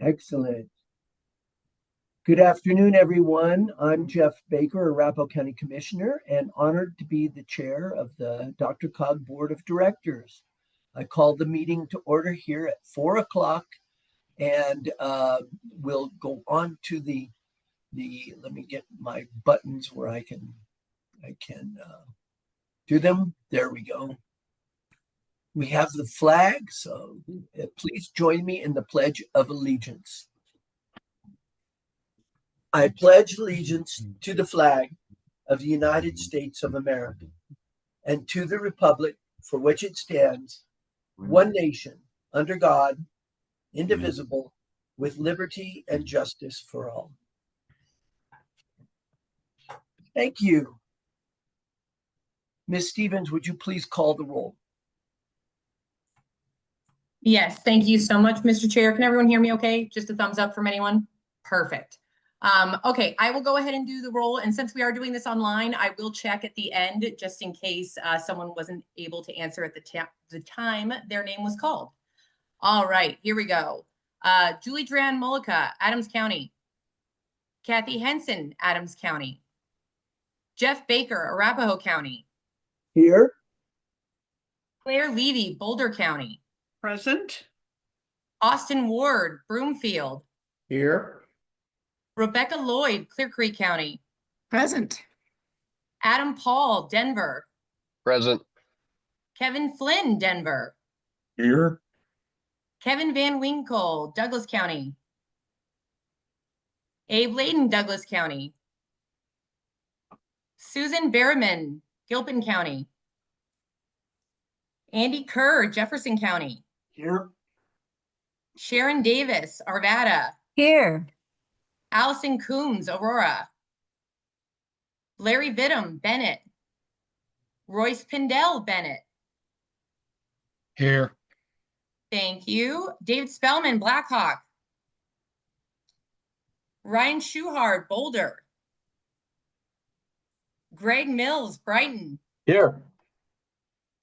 Excellent. Good afternoon, everyone. I'm Jeff Baker, Arapahoe County Commissioner, and honored to be the chair of the DRCOG Board of Directors. I call the meeting to order here at 4 o'clock, and we'll go on to the. Let me get my buttons where I can do them. There we go. We have the flag, so please join me in the Pledge of Allegiance. I pledge allegiance to the flag of the United States of America and to the republic for which it stands, one nation, under God, indivisible, with liberty and justice for all. Thank you. Ms. Stevens, would you please call the roll? Yes, thank you so much, Mr. Chair. Can everyone hear me okay? Just a thumbs up from anyone? Perfect. Okay, I will go ahead and do the roll. And since we are doing this online, I will check at the end just in case someone wasn't able to answer at the time their name was called. All right, here we go. Julie Dran Mullica, Adams County. Kathy Henson, Adams County. Jeff Baker, Arapahoe County. Here. Claire Levy, Boulder County. Present. Austin Ward, Broomfield. Here. Rebecca Lloyd, Clear Creek County. Present. Adam Paul, Denver. Present. Kevin Flynn, Denver. Here. Kevin Van Winkle, Douglas County. Abe Layden, Douglas County. Susan Berriman, Gilpin County. Andy Kerr, Jefferson County. Here. Sharon Davis, Arvada. Here. Allison Coombs, Aurora. Larry Vidham, Bennett. Royce Pindell, Bennett. Here. Thank you. David Spellman, Blackhawk. Ryan Schuhard, Boulder. Greg Mills, Brighton. Here.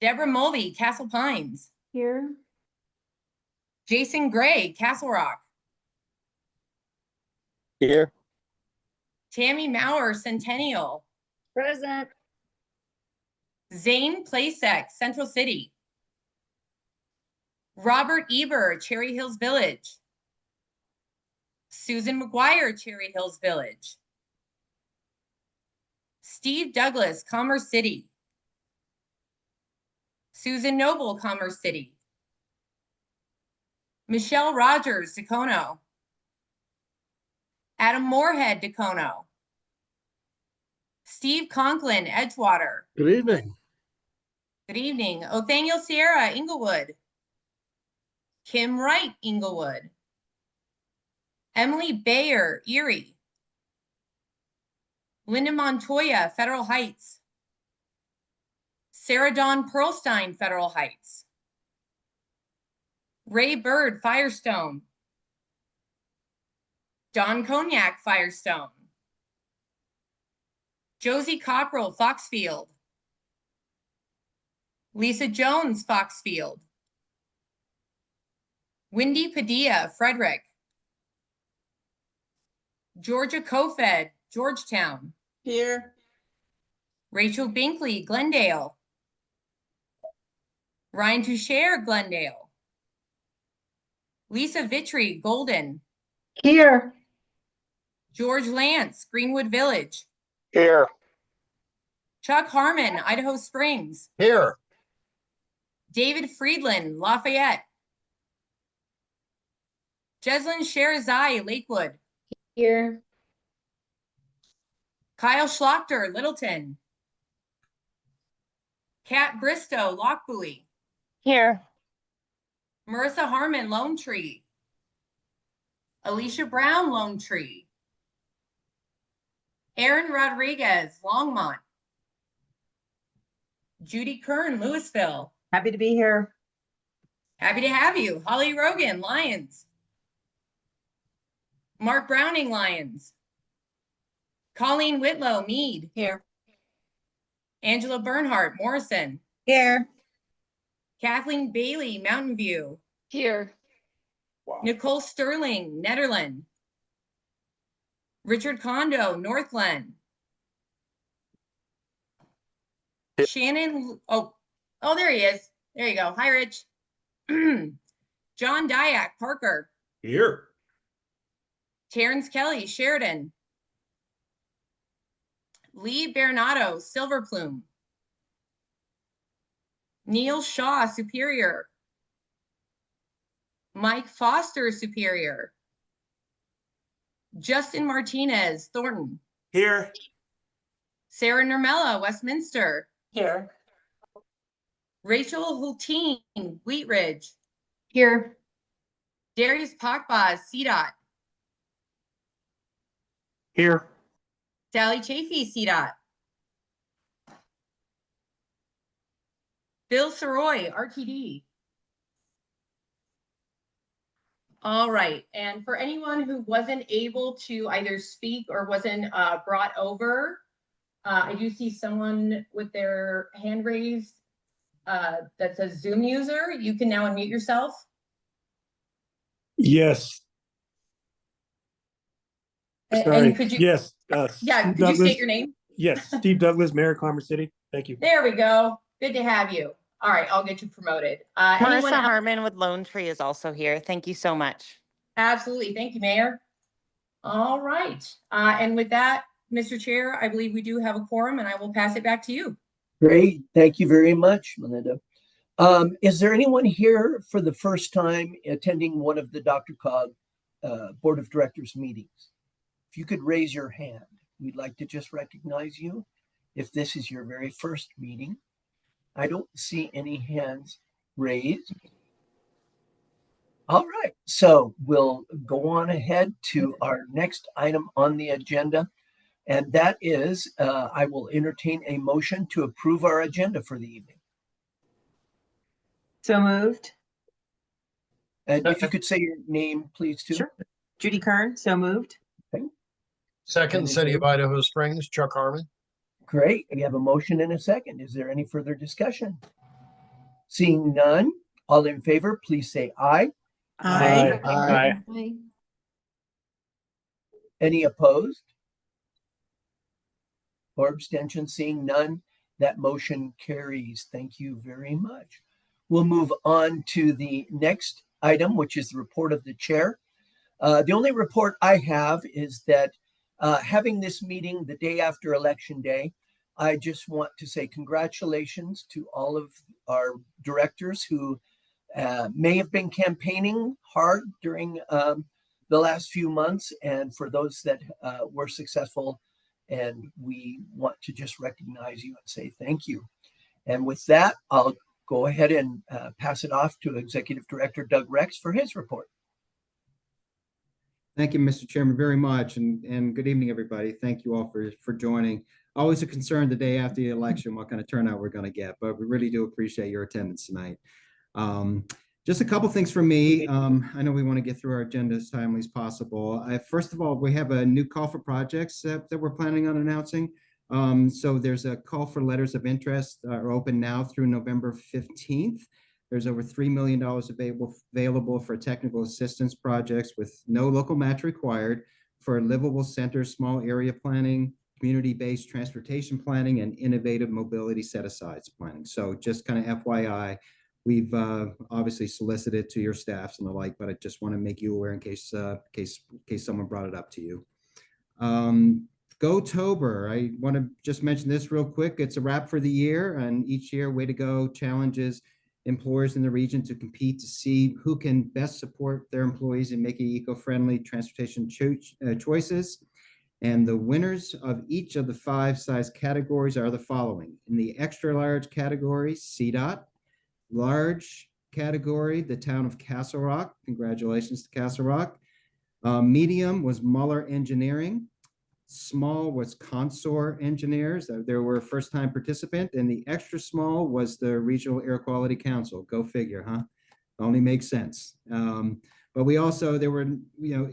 Deborah Mulvey, Castle Pines. Here. Jason Gray, Castle Rock. Here. Tammy Maurer, Centennial. Present. Zane Plasek, Central City. Robert Eber, Cherry Hills Village. Susan McGuire, Cherry Hills Village. Steve Douglas, Commerce City. Susan Noble, Commerce City. Michelle Rogers, Dacono. Adam Moorhead, Dacono. Steve Conklin, Edgewater. Good evening. Good evening. Othaniel Sierra, Inglewood. Kim Wright, Inglewood. Emily Bayer, Erie. Linda Montoya, Federal Heights. Sarah Dawn Pearlstein, Federal Heights. Ray Bird, Firestone. Don Cognac, Firestone. Josie Cockrell, Foxfield. Lisa Jones, Foxfield. Wendy Padilla, Frederick. Georgia Kofed, Georgetown. Here. Rachel Binkley, Glendale. Ryan Toucher, Glendale. Lisa Vitry, Golden. Here. George Lance, Greenwood Village. Here. Chuck Harmon, Idaho Springs. Here. David Friedland, Lafayette. Jeslyn Sherazai, Lakewood. Here. Kyle Schlachter, Littleton. Kat Bristow, Lockbuoy. Here. Marissa Harmon, Lone Tree. Alicia Brown, Lone Tree. Aaron Rodriguez, Longmont. Judy Kern, Louisville. Happy to be here. Happy to have you. Holly Rogan, Lions. Mark Browning, Lions. Colleen Whitlow, Meade. Here. Angela Bernhardt, Morrison. Here. Kathleen Bailey, Mountain View. Here. Nicole Sterling, Nederland. Richard Kondo, Northland. Here. Shannon, oh, there he is. There you go. Hi, Rich. John Dyack, Parker. Here. Terrence Kelly, Sheridan. Lee Bernardo, Silver Plume. Neil Shaw, Superior. Mike Foster, Superior. Justin Martinez, Thornton. Here. Sarah Nermella, Westminster. Here. Rachel Hulteen, Wheat Ridge. Here. Darius Pakbaz, CDOT. Here. Sally Chafee, CDOT. Bill Saroy, RTD. All right, and for anyone who wasn't able to either speak or wasn't brought over, I do see someone with their hand raised that says Zoom user. You can now unmute yourself. Yes. Sorry. And could you, Yes. yeah, Steve could you Douglas. state your name? Yes. Steve Douglas, Mayor of Commerce City. Thank you. There we go. Good to have you. All right, I'll get you promoted. Anyone Marissa else? Harmon with Lone Tree is also here. Thank you so much. Absolutely. Thank you, Mayor. All right. And with that, Mr. Chair, I believe we do have a quorum and I will pass it back to you. Great. Thank you very much, Melinda. Is there anyone here for the first time attending one of the DRCOG Board of Directors meetings? If you could raise your hand, we'd like to just recognize you. If this is your very first meeting, I don't see any hands raised. All right, so we'll go on ahead to our next item on the agenda. And that is, I will entertain a motion to approve our agenda for the evening. So moved. And if you could say your name, please, too. Sure. Judy Kern, so moved. Second, City of Idaho Springs, Chuck Harmon. Great. We have a motion and a second. Is there any further discussion? Seeing none, all in favor, please say aye. Aye. Aye. Any opposed? Or abstention? Seeing none, that motion carries. Thank you very much. We'll move on to the next item, which is the report of the chair. The only report I have is that having this meeting the day after Election Day, I just want to say congratulations to all of our directors who may have been campaigning hard during the last few months, and for those that were successful. And we want to just recognize you and say thank you. And with that, I'll go ahead and pass it off to Executive Director Doug Rex for his report. Thank you, Mr. Chairman, very much. And good evening, everybody. Thank you all for joining. Always a concern the day after the election, what kind of turnout we're going to get, but we really do appreciate your attendance tonight. Just a couple things from me. I know we want to get through our agenda as timely as possible. First of all, we have a new call for projects that we're planning on announcing. So there's a call for letters of interest are open now through November 15th. There's over $3 million available for technical assistance projects with no local match required for livable centers, small area planning, community-based transportation planning, and innovative mobility set-asides planning. So just kind of FYI, we've obviously solicited to your staffs and the like, but I just want to make you aware in case someone brought it up to you. Go-Tober, I want to just mention this real quick. It's a wrap for the year, and each year, Way to Go challenges employers in the region to compete to see who can best support their employees in making eco-friendly transportation choices. And the winners of each of the 5 size categories are the following. In the extra large category, CDOT. Large category, the town of Castle Rock. Congratulations to Castle Rock. Medium was Muller Engineering. Small was Consor Engineers. There were a first-time participant, and the extra small was the Regional Air Quality Council. Go figure, huh? Only makes sense. But we also, there were,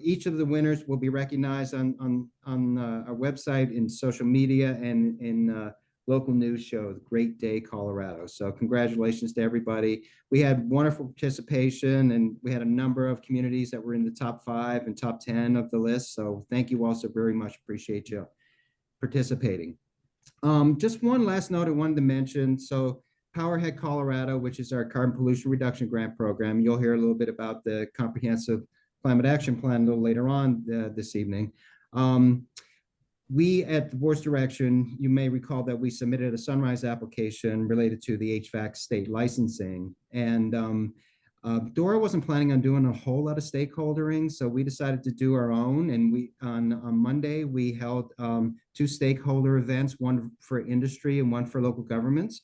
each of the winners will be recognized on our website, in social media, and in local news show, Great Day Colorado. So congratulations to everybody. We had wonderful participation, and we had a number of communities that were in the top 5 and top 10 of the list. So thank you all so very much. Appreciate you participating. Just one last note I wanted to mention. So Powerhead Colorado, which is our carbon pollution reduction grant program. You'll hear a little bit about the comprehensive climate action plan a little later on this evening. We, at the board's direction, you may recall that we submitted a Sunrise application related to the HVAC state licensing. And Dora wasn't planning on doing a whole lot of stakeholdering, so we decided to do our own. And we on Monday, we held 2 stakeholder events, one for industry and one for local governments,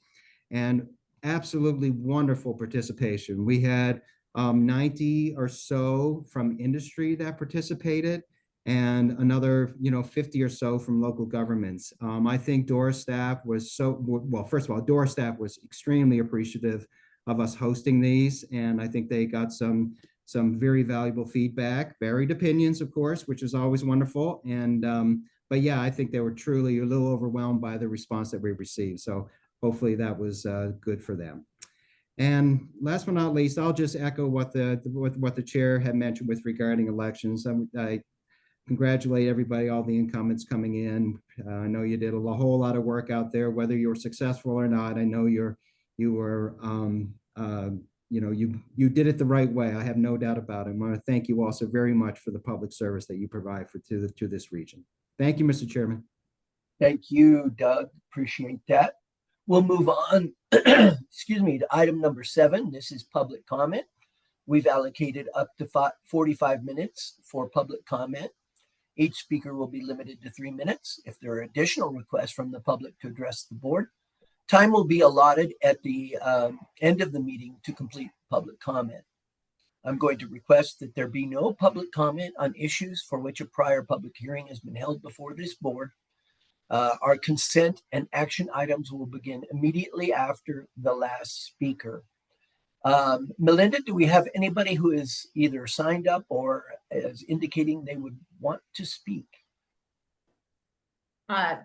and absolutely wonderful participation. We had 90 or so from industry that participated, and another, 50 or so from local governments. I think Dora's staff was well, first of all, Dora's staff was extremely appreciative of us hosting these, and I think they got some very valuable feedback, varied opinions, of course, which is always wonderful. And but yeah, I think they were truly a little overwhelmed by the response that we received. So hopefully that was good for them. And last but not least, I'll just echo what the chair had mentioned with regarding elections. I congratulate everybody, all the incumbents coming in. I know you did a whole lot of work out there, whether you were successful or not. I know you did it the right way. I have no doubt about it. I want to thank you also very much for the public service that you provide to this region. Thank you, Mr. Chairman. Thank you, Doug. Appreciate that. We'll move on, excuse me, to item number 7. This is public comment. We've allocated up to 45 minutes for public comment. Each speaker will be limited to 3 minutes. If there are additional requests from the public to address the board, time will be allotted at the end of the meeting to complete public comment. I'm going to request that there be no public comment on issues for which a prior public hearing has been held before this board. Our consent and action items will begin immediately after the last speaker. Melinda, do we have anybody who is either signed up or is indicating they would want to speak?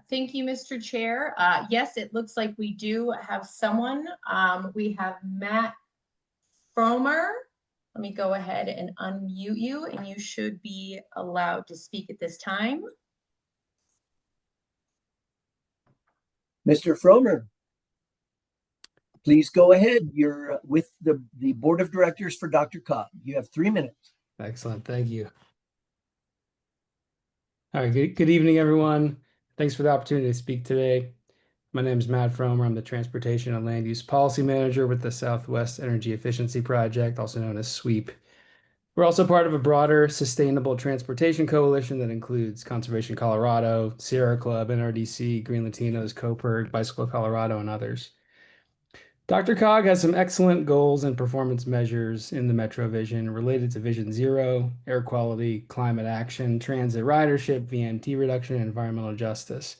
Thank you, Mr. Chair. Yes, it looks like we do have someone. We have Matt Fromer. Let me go ahead and unmute you, and you should be allowed to speak at this time. Mr. Fromer, please go ahead. You're with the board of directors for DRCOG. You have 3 minutes. Excellent. Thank you. All right. Good evening, everyone. Thanks for the opportunity to speak today. My name is Matt Fromer. I'm the Transportation and Land Use Policy Manager with the Southwest Energy Efficiency Project, also known as SWEEP. We're also part of a broader sustainable transportation coalition that includes Conservation Colorado, Sierra Club, NRDC, Green Latinos, COPERG, Bicycle Colorado, and others. DRCOG has some excellent goals and performance measures in the Metro Vision related to Vision Zero, air quality, climate action, transit ridership, VMT reduction, and environmental justice.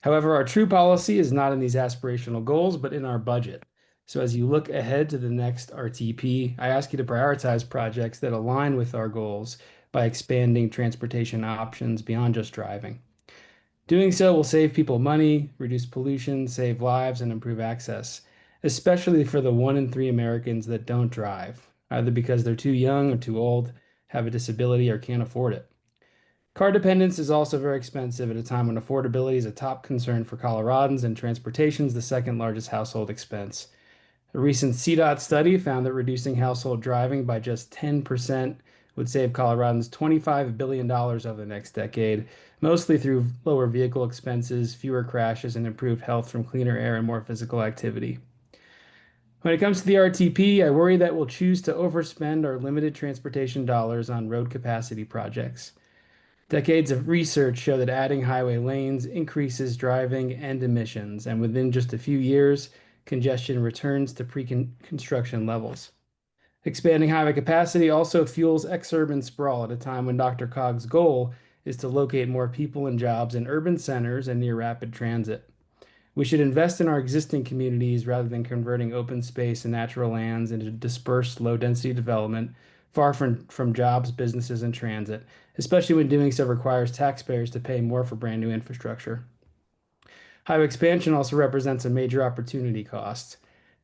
However, our true policy is not in these aspirational goals, but in our budget. So as you look ahead to the next RTP, I ask you to prioritize projects that align with our goals by expanding transportation options beyond just driving. Doing so will save people money, reduce pollution, save lives, and improve access, especially for the 1 in 3 Americans that don't drive, either because they're too young or too old, have a disability, or can't afford it. Car dependence is also very expensive at a time when affordability is a top concern for Coloradans and transportation is the 2nd largest household expense. A recent CDOT study found that reducing household driving by just 10% would save Coloradans $25 billion over the next decade, mostly through lower vehicle expenses, fewer crashes, and improved health from cleaner air and more physical activity. When it comes to the RTP, I worry that we'll choose to overspend our limited transportation dollars on road capacity projects. Decades of research show that adding highway lanes increases driving and emissions, and within just a few years, congestion returns to pre-construction levels. Expanding highway capacity also fuels exurban sprawl at a time when DRCOG's goal is to locate more people and jobs in urban centers and near rapid transit. We should invest in our existing communities rather than converting open space and natural lands into dispersed low-density development far from jobs, businesses, and transit, especially when doing so requires taxpayers to pay more for brand new infrastructure. Highway expansion also represents a major opportunity cost.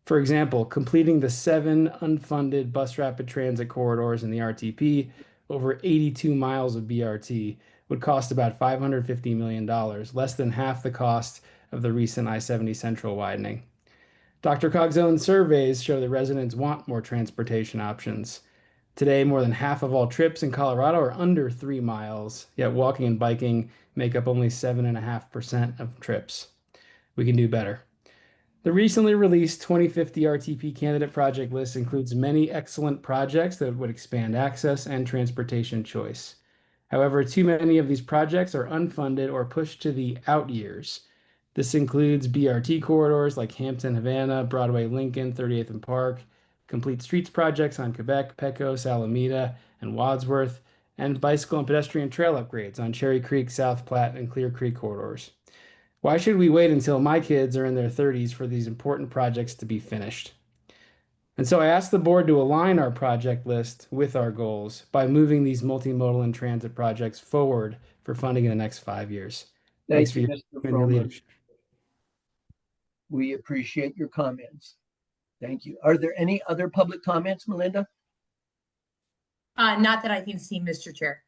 For example, completing the 7 unfunded bus rapid transit corridors in the RTP over 82 miles of BRT would cost about $550 million, less than half the cost of the recent I-70 Central widening. DRCOG's own surveys show that residents want more transportation options. Today, more than half of all trips in Colorado are under 3 miles, yet walking and biking make up only 7.5% of trips. We can do better. The recently released 2050 RTP candidate project list includes many excellent projects that would expand access and transportation choice. However, too many of these projects are unfunded or pushed to the out years. This includes BRT corridors like Hampton, Havana, Broadway, Lincoln, 38th and Park, complete streets projects on Quebec, Pecos, Alameda, and Wadsworth, and bicycle and pedestrian trail upgrades on Cherry Creek, South Platte, and Clear Creek corridors. Why should we wait until my kids are in their 30s for these important projects to be finished? And so I asked the board to align our project list with our goals by moving these multimodal and transit projects forward for funding in the next 5 years. Thanks Thank for you, your Mr. your Froman. leadership. We appreciate your comments. Thank you. Are there any other public comments, Melinda? Not that I can see, Mr. Chair.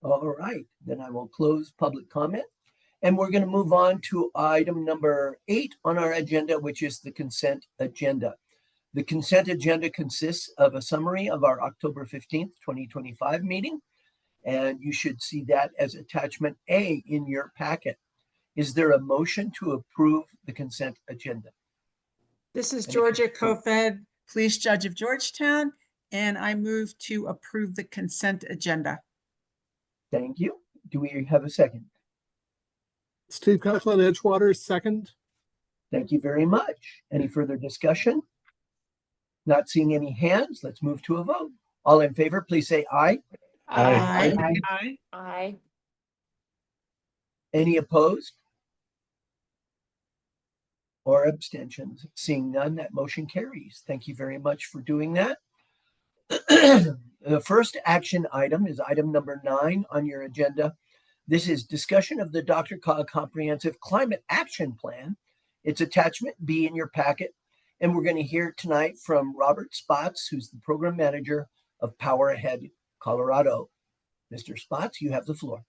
All right, then I will close public comment. And we're going to move on to item number 8 on our agenda, which is the consent agenda. The consent agenda consists of a summary of our October 15th, 2025 meeting, and you should see that as attachment A in your packet. Is there a motion to approve the consent agenda? This is Georgia Kofed, Police Judge of Georgetown, and I move to approve the consent agenda. Thank you. Do we have a second? Steve Coughlin, Edgewater, second. Thank you very much. Any further discussion? Not seeing any hands, let's move to a vote. All in favor, please say aye. Aye. Aye. Aye. Any opposed? Or abstentions? Seeing none, that motion carries. Thank you very much for doing that. The first action item is item number 9 on your agenda. This is discussion of the DRCOG Comprehensive Climate Action Plan. It's attachment B in your packet. And we're going to hear tonight from Robert Spots, who's the program manager of Power Ahead Colorado. Mr. Spots, you have the floor.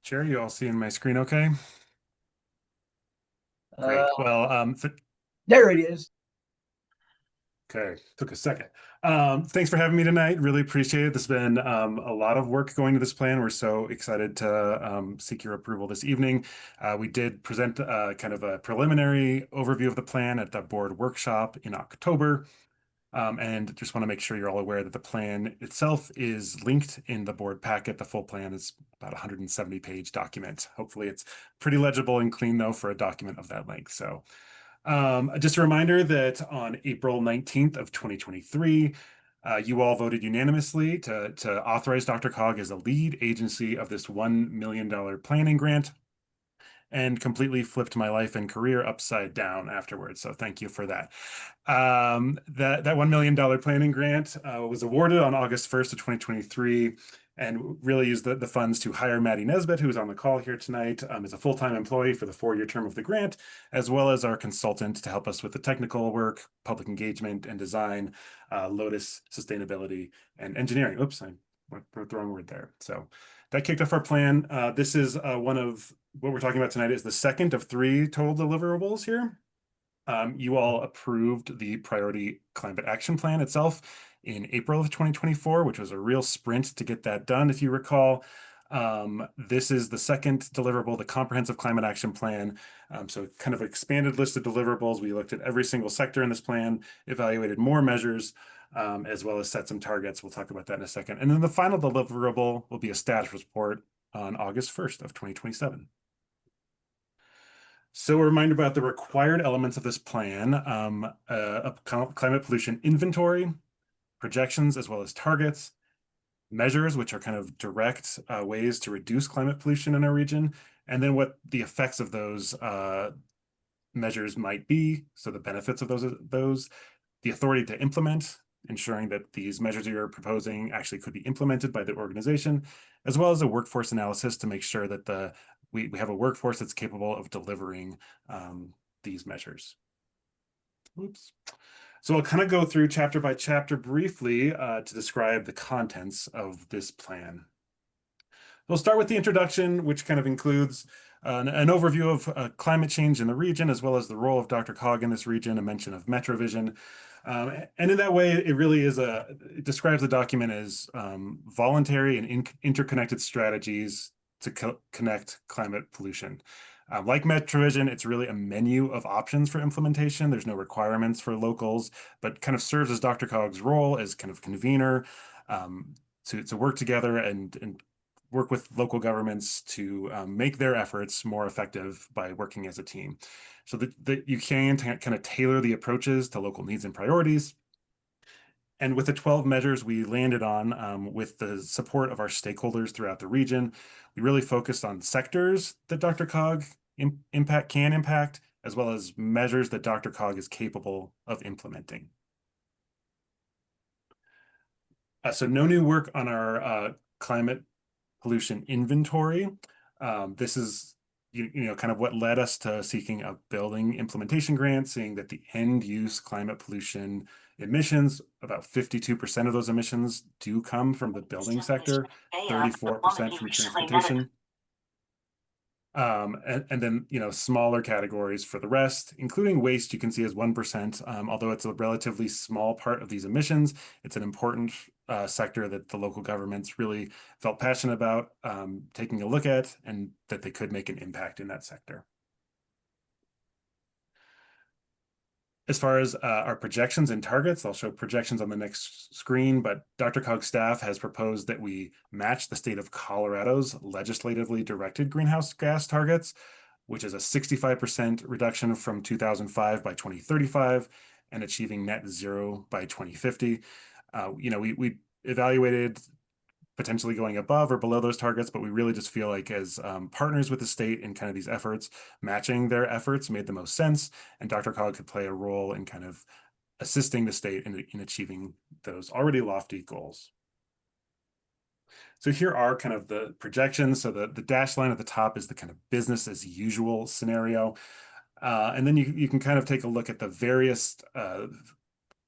Chair, you all seeing my screen okay? Great. Well, there it is. Okay, took a second. Thanks for having me tonight. Really appreciate it. There's been a lot of work going to this plan. We're so excited to seek your approval this evening. We did present kind of a preliminary overview of the plan at the board workshop in October. And just want to make sure you're all aware that the plan itself is linked in the board packet. The full plan is about a 170-page document. Hopefully it's pretty legible and clean though for a document of that length. So just a reminder that on April 19th of 2023, you all voted unanimously to authorize DRCOG as a lead agency of this $1 million planning grant, and completely flipped my life and career upside down afterwards. So thank you for that. That $1 million planning grant was awarded on August 1st of 2023, and really used the funds to hire Maddie Nesbitt, who's on the call here tonight, as a full-time employee for the 4-year term of the grant, as well as our consultant to help us with the technical work, public engagement and design, Lotus sustainability and engineering. Oops, I wrote the wrong word there. So that kicked off our plan. This is one of what we're talking about tonight is the second of 3 total deliverables here. You all approved the Priority Climate Action Plan itself in April of 2024, which was a real sprint to get that done, if you recall. This is the second deliverable, the Comprehensive Climate Action Plan. So kind of expanded list of deliverables. We looked at every single sector in this plan, evaluated more measures, as well as set some targets. We'll talk about that in a second. And then the final deliverable will be a status report on August 1st of 2027. So a reminder about the required elements of this plan, a climate pollution inventory, projections, as well as targets, measures, which are kind of direct ways to reduce climate pollution in our region, and then what the effects of those measures might be. So the benefits of those, the authority to implement, ensuring that these measures you're proposing actually could be implemented by the organization, as well as a workforce analysis to make sure that we have a workforce that's capable of delivering these measures. Oops. So I'll kind of go through chapter by chapter briefly to describe the contents of this plan. We'll start with the introduction, which kind of includes an overview of climate change in the region, as well as the role of DRCOG in this region, a mention of MetroVision. And in that way, it really is it describes the document as voluntary and interconnected strategies to connect climate pollution. Like MetroVision, it's really a menu of options for implementation. There's no requirements for locals, but kind of serves as DRCOG's role as kind of convener to work together and work with local governments to make their efforts more effective by working as a team. So that you can kind of tailor the approaches to local needs and priorities. And with the 12 measures we landed on with the support of our stakeholders throughout the region, we really focused on sectors that DRCOG can impact, as well as measures that DRCOG is capable of implementing. So no new work on our climate pollution inventory. This is kind of what led us to seeking a building implementation grant, seeing that the end use climate pollution emissions, about 52% of those emissions do come from the building sector, 34% from transportation. And then, smaller categories for the rest, including waste, you can see as 1%. Although it's a relatively small part of these emissions, it's an important sector that the local governments really felt passionate about taking a look at, and that they could make an impact in that sector. As far as our projections and targets, I'll show projections on the next screen, but DRCOG staff has proposed that we match the state of Colorado's legislatively directed greenhouse gas targets, which is a 65% reduction from 2005 by 2035 and achieving net zero by 2050. We evaluated potentially going above or below those targets, but we really just feel like as partners with the state in kind of these efforts, matching their efforts made the most sense, and DRCOG could play a role in kind of assisting the state in achieving those already lofty goals. So here are kind of the projections. So the dashed line at the top is the kind of business as usual scenario. And then you can kind of take a look at the various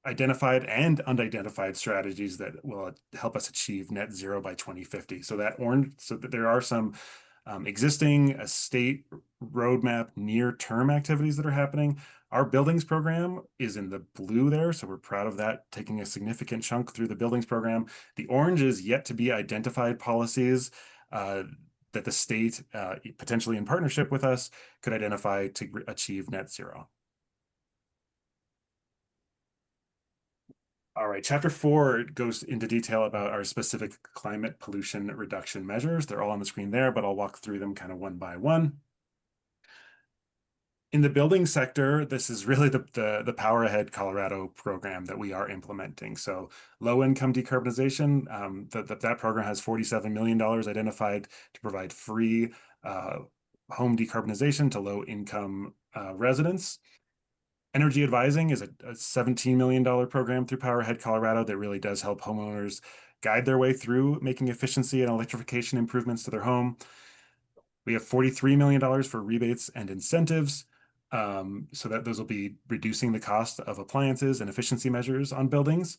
identified and unidentified strategies that will help us achieve net zero by 2050. So that there are some existing state roadmap near-term activities that are happening. Our buildings program is in the blue there, so we're proud of that, taking a significant chunk through the buildings program. The orange is yet to be identified policies that the state, potentially in partnership with us, could identify to achieve net zero. All right, chapter 4 goes into detail about our specific climate pollution reduction measures. They're all on the screen there, but I'll walk through them kind of one by one. In the building sector, this is really the Power Ahead Colorado program that we are implementing. So low-income decarbonization, that program has $47 million identified to provide free home decarbonization to low-income residents. Energy advising is a $17 million program through Power Ahead Colorado that really does help homeowners guide their way through making efficiency and electrification improvements to their home. We have $43 million for rebates and incentives, so that those will be reducing the cost of appliances and efficiency measures on buildings.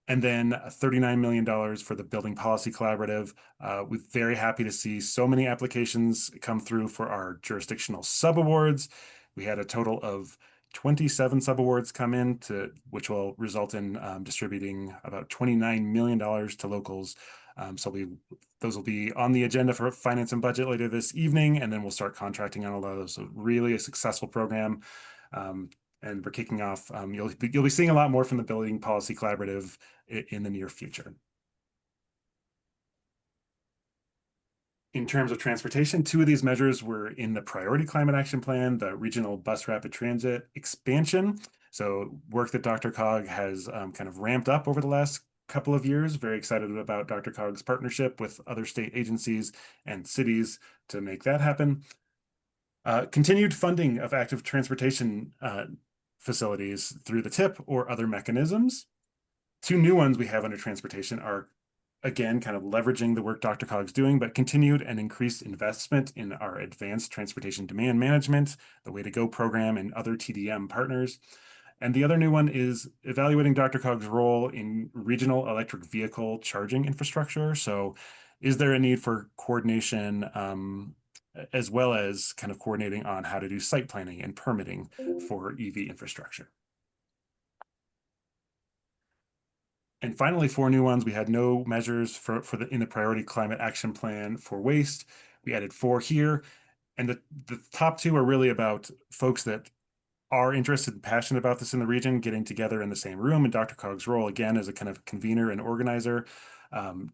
And then $39 million for the Building Policy Collaborative. We're very happy to see so many applications come through for our jurisdictional subawards. We had a total of 27 subawards come in, which will result in distributing about $29 million to locals. So those will be on the agenda for finance and budget later this evening, and then we'll start contracting on a lot of those. So really a successful program. And we're kicking off. You'll be seeing a lot more from the Building Policy Collaborative in the near future. In terms of transportation, 2 of these measures were in the Priority Climate Action Plan, the Regional Bus Rapid Transit expansion. So work that DRCOG has kind of ramped up over the last couple of years. Very excited about DRCOG's partnership with other state agencies and cities to make that happen. Continued funding of active transportation facilities through the TIP or other mechanisms. 2 new ones we have under transportation are again, kind of leveraging the work DRCOG's doing, but continued and increased investment in our advanced transportation demand management, the Way to Go program, and other TDM partners. And the other new one is evaluating DRCOG's role in regional electric vehicle charging infrastructure. So is there a need for coordination as well as kind of coordinating on how to do site planning and permitting for EV infrastructure? And finally, 4 new ones. We had no measures in the priority climate action plan for waste. We added 4 here. And the top 2 are really about folks that are interested and passionate about this in the region, getting together in the same room, and DRCOG's role again as a kind of convener and organizer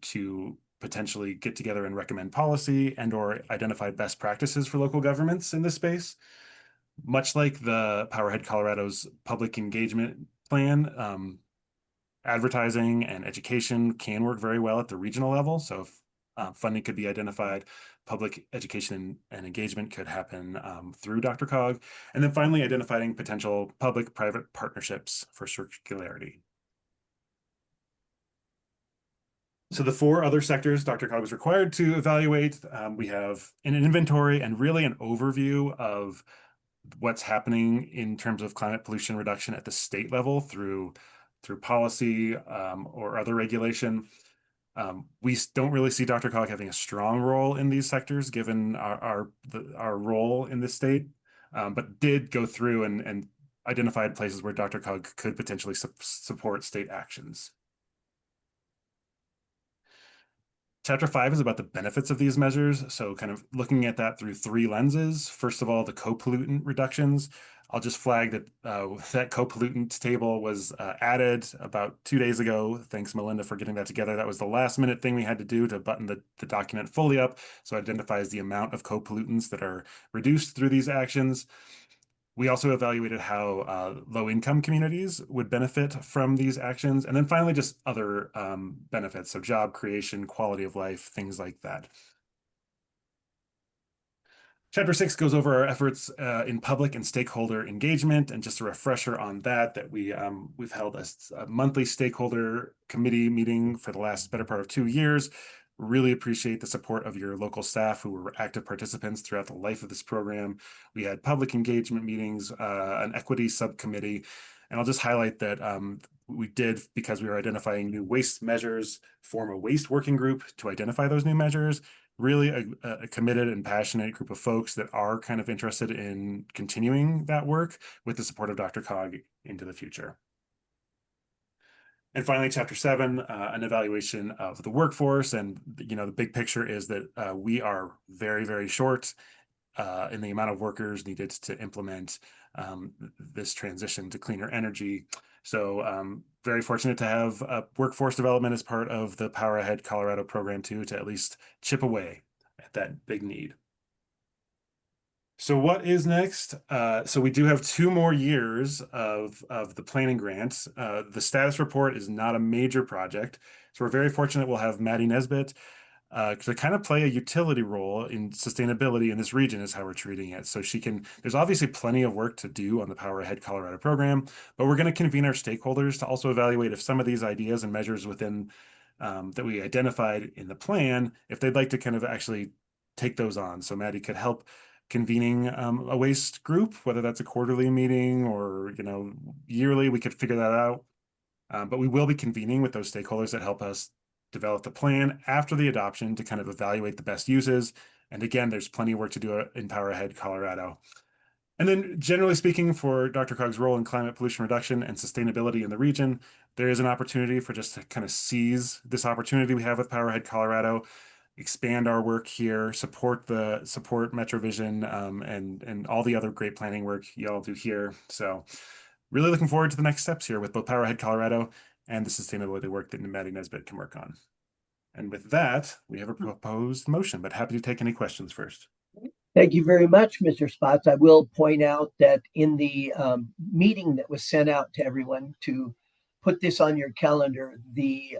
to potentially get together and recommend policy and or identify best practices for local governments in this space. Much like the Powerhead Colorado's public engagement plan, advertising and education can work very well at the regional level. So if funding could be identified, public education and engagement could happen through DRCOG. And then finally, identifying potential public-private partnerships for circularity. So the 4 other sectors DRCOG is required to evaluate, we have an inventory and really an overview of what's happening in terms of climate pollution reduction at the state level through policy or other regulation. We don't really see DRCOG having a strong role in these sectors given our role in the state, but did go through and identified places where DRCOG could potentially support state actions. Chapter 5 is about the benefits of these measures. So kind of looking at that through 3 lenses. First of all, the co-pollutant reductions. I'll just flag that that co-pollutant table was added about 2 days ago. Thanks, Melinda, for getting that together. That was the last minute thing we had to do to button the document fully up. So it identifies the amount of co-pollutants that are reduced through these actions. We also evaluated how low-income communities would benefit from these actions. And then finally, just other benefits, so job creation, quality of life, things like that. Chapter 6 goes over our efforts in public and stakeholder engagement, and just a refresher on that we've held a monthly stakeholder committee meeting for the last better part of 2 years. Really appreciate the support of your local staff who were active participants throughout the life of this program. We had public engagement meetings, an equity subcommittee, and I'll just highlight that we did, because we were identifying new waste measures, form a waste working group to identify those new measures. Really a committed and passionate group of folks that are kind of interested in continuing that work with the support of DRCOG into the future. And finally, chapter 7, an evaluation of the workforce. And, the big picture is that we are very, very short in the amount of workers needed to implement this transition to cleaner energy. So very fortunate to have workforce development as part of the Power Ahead Colorado program too, to at least chip away at that big need. So what is next? So we do have 2 more years of the planning grants. The status report is not a major project. So we're very fortunate we'll have Maddie Nesbitt to kind of play a utility role in sustainability in this region is how we're treating it. So there's obviously plenty of work to do on the Power Ahead Colorado program, but we're going to convene our stakeholders to also evaluate if some of these ideas and measures within that we identified in the plan, if they'd like to kind of actually take those on. So Maddie could help convening a waste group, whether that's a quarterly meeting or yearly, we could figure that out. But we will be convening with those stakeholders that help us develop the plan after the adoption to kind of evaluate the best uses. And again, there's plenty of work to do in Power Ahead Colorado. And then generally speaking, for DRCOG's role in climate pollution reduction and sustainability in the region, there is an opportunity for just to kind of seize this opportunity we have with Power Ahead Colorado, expand our work here, support MetroVision and all the other great planning work y'all do here. So really looking forward to the next steps here with both Power Ahead Colorado and the sustainability work that Maddie Nesbitt can work on. And with that, we have a proposed motion, but happy to take any questions first. Thank you very much, Mr. Spots. I will point out that in the meeting that was sent out to everyone to put this on your calendar, the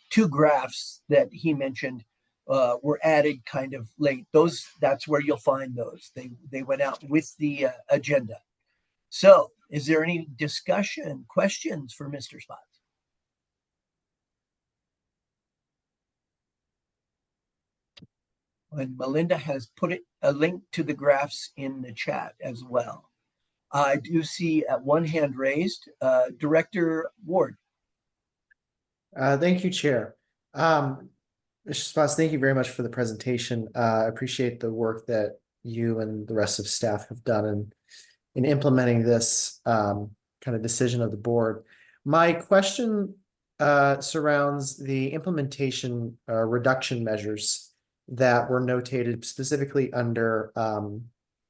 2 graphs that he mentioned were added kind of late. That's where you'll find those. They went out with the agenda. So is there any discussion, questions for Mr. Spots? And Melinda has put a link to the graphs in the chat as well. I do see one hand raised. Director Ward. Thank you, Chair. Mr. Spots, thank you very much for the presentation. I appreciate the work that you and the rest of staff have done in implementing this kind of decision of the board. My question surrounds the implementation reduction measures that were notated specifically under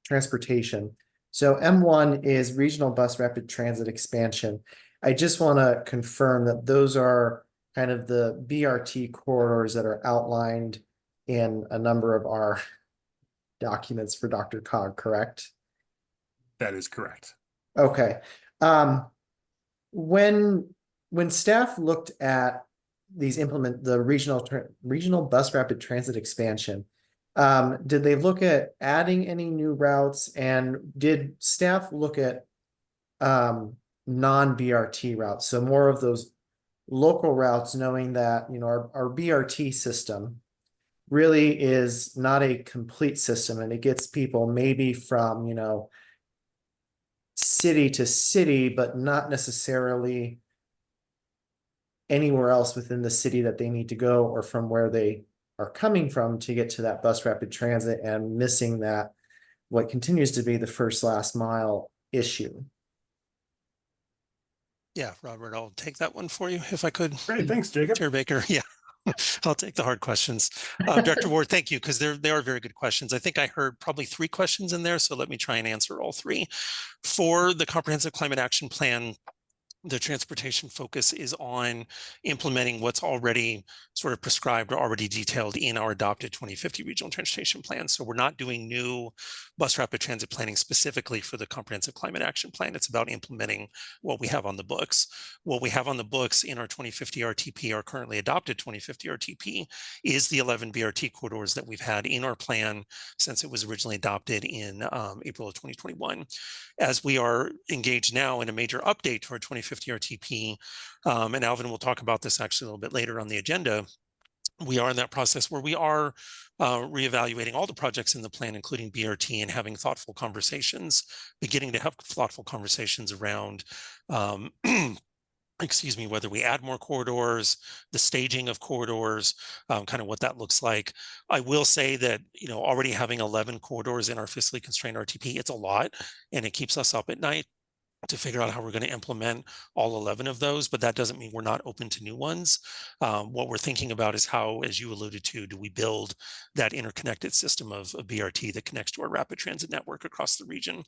transportation. So M1 is regional bus rapid transit expansion. I just want to confirm that those are kind of the BRT corridors that are outlined in a number of our documents for DRCOG, correct? That is correct. Okay. When staff looked at these the regional bus rapid transit expansion, did they look at adding any new routes, and did staff look at non-BRT routes? So more of those local routes, knowing that, you know, our BRT system really is not a complete system, and it gets people maybe from, you know, city to city, but not necessarily anywhere else within the city that they need to go, or from where they are coming from to get to that bus rapid transit, and missing that what continues to be the first last mile issue. Yeah, Robert, I'll take that one for you if I could. Great, thanks, Jacob. Chair Baker, yeah. I'll take the hard questions. Director Ward, thank you, because they are very good questions. I think I heard probably 3 questions in there, so let me try and answer all 3. For the Comprehensive Climate Action Plan, the transportation focus is on implementing what's already sort of prescribed or already detailed in our adopted 2050 regional transportation plan. So we're not doing new bus rapid transit planning specifically for the Comprehensive Climate Action Plan. It's about implementing what we have on the books. What we have on the books in our 2050 RTP, our currently adopted 2050 RTP, is the 11 BRT corridors that we've had in our plan since it was originally adopted in April of 2021. As we are engaged now in a major update to our 2050 RTP, and Alvin will talk about this actually a little bit later on the agenda, we are in that process where we are reevaluating all the projects in the plan, including BRT, and having thoughtful conversations, beginning to have thoughtful conversations around excuse me, whether we add more corridors, the staging of corridors, kind of what that looks like. I will say that, you know, already having 11 corridors in our fiscally constrained RTP, it's a lot, and it keeps us up at night to figure out how we're going to implement all 11 of those, but that doesn't mean we're not open to new ones. What we're thinking about is how, as you alluded to, do we build that interconnected system of BRT that connects to our rapid transit network across the region.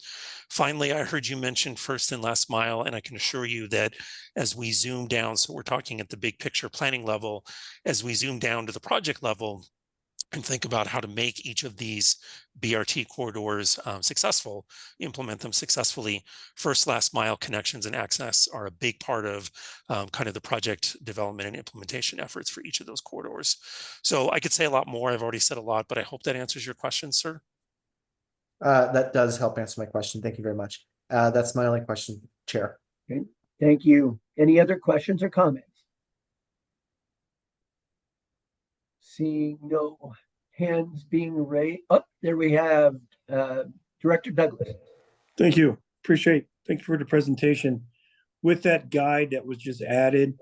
Finally, I heard you mention first and last mile, and I can assure you that as we zoom down, so we're talking at the big picture planning level, as we zoom down to the project level, and think about how to make each of these BRT corridors successful, implement them successfully. First, last mile connections and access are a big part of kind of the project development and implementation efforts for each of those corridors. So I could say a lot more. I've already said a lot, but I hope that answers your question, sir. That does help answer my question. Thank you very much. That's my only question, Chair. Okay. Thank you. Any other questions or comments? Seeing no hands being raised. Oh, there we have Director Douglas. Thank you. Thank you for the presentation. With that guide that was just added,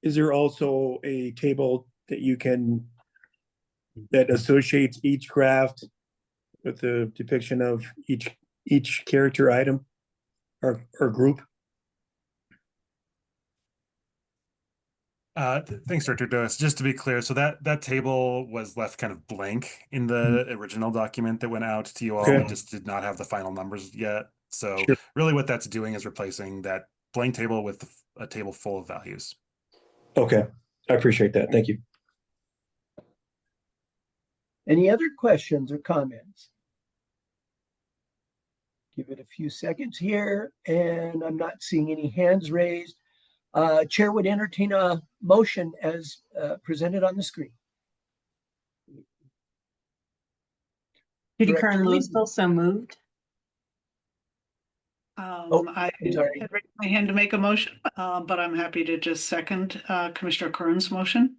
is there also a table that associates each graph with the depiction of each character item or group? Thanks, Director Douglas. Just to be clear, so that table was left kind of blank in the original document that went out to you all. Okay. We just did not have the final numbers yet. So Sure. really what that's doing is replacing that blank table with a table full of values. Okay, I appreciate that. Thank you. Any other questions or comments? Give it a few seconds here, and I'm not seeing any hands raised. Chair would entertain a motion as presented on the screen. Judy Director Kern Lee. Lewisville, so moved. I sorry. had raised my hand to make a motion, but I'm happy to just second Commissioner Kern's motion.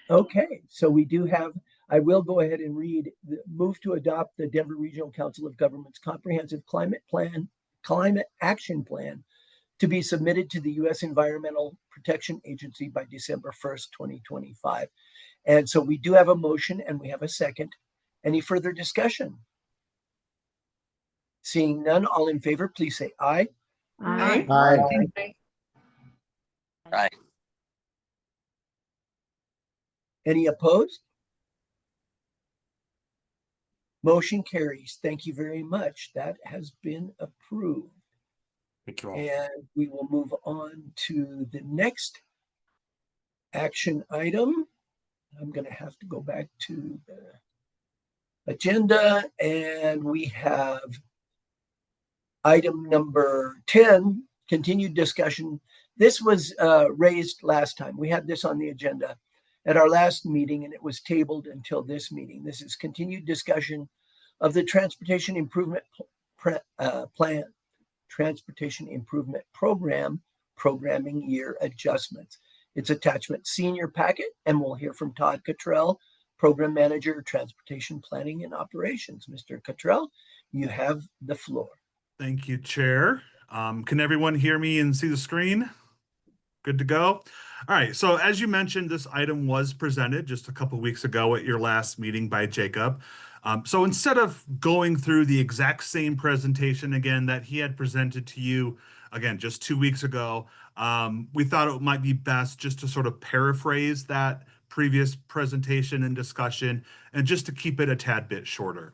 Okay, so we do have I will go ahead and read the move to adopt the Denver Regional Council of Governments Comprehensive Climate Action Plan to be submitted to the U.S. Environmental Protection Agency by December 1st, 2025. And so we do have a motion and we have a second. Any further discussion? Seeing none, all in favor, please say aye. Aye. Aye. Aye. Any opposed? Motion carries. Thank you very much. That has been approved. Thank you all. And we will move on to the next action item. I'm going to have to go back to the agenda, and we have item number 10, continued discussion. This was raised last time. We had this on the agenda at our last meeting, and it was tabled until this meeting. This is continued discussion of the Transportation Improvement Plan, Transportation Improvement Program, Programming Year Adjustments. It's attachment senior packet, and we'll hear from Todd Cottrell, Program Manager, Transportation Planning and Operations. Mr. Cottrell, you have the floor. Thank you, Chair. Can everyone hear me and see the screen? Good to go? All right, so as you mentioned, this item was presented just a couple weeks ago at your last meeting by Jacob. So instead of going through the exact same presentation again that he had presented to you, again, just 2 weeks ago, we thought it might be best just to sort of paraphrase that previous presentation and discussion and just to keep it a tad bit shorter.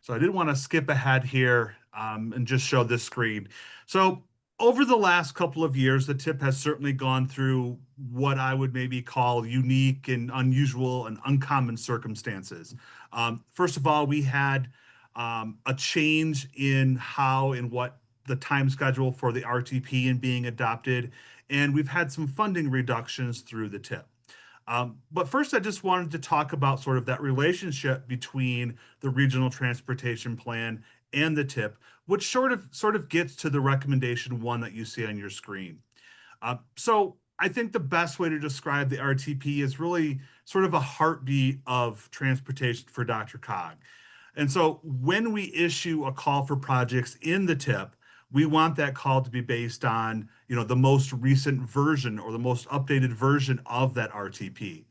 So I did want to skip ahead here and just show this screen. So over the last couple of years, the TIP has certainly gone through what I would maybe call unique and unusual and uncommon circumstances. First of all, we had a change in how and what the time schedule for the RTP and being adopted, and we've had some funding reductions through the TIP. But first, I just wanted to talk about sort of that relationship between the Regional Transportation Plan and the TIP, which sort of gets to the recommendation 1 that you see on your screen. So I think the best way to describe the RTP is really sort of a heartbeat of transportation for DRCOG. And so when we issue a call for projects in the TIP, we want that call to be based on, the most recent version or the most updated version of that RTP.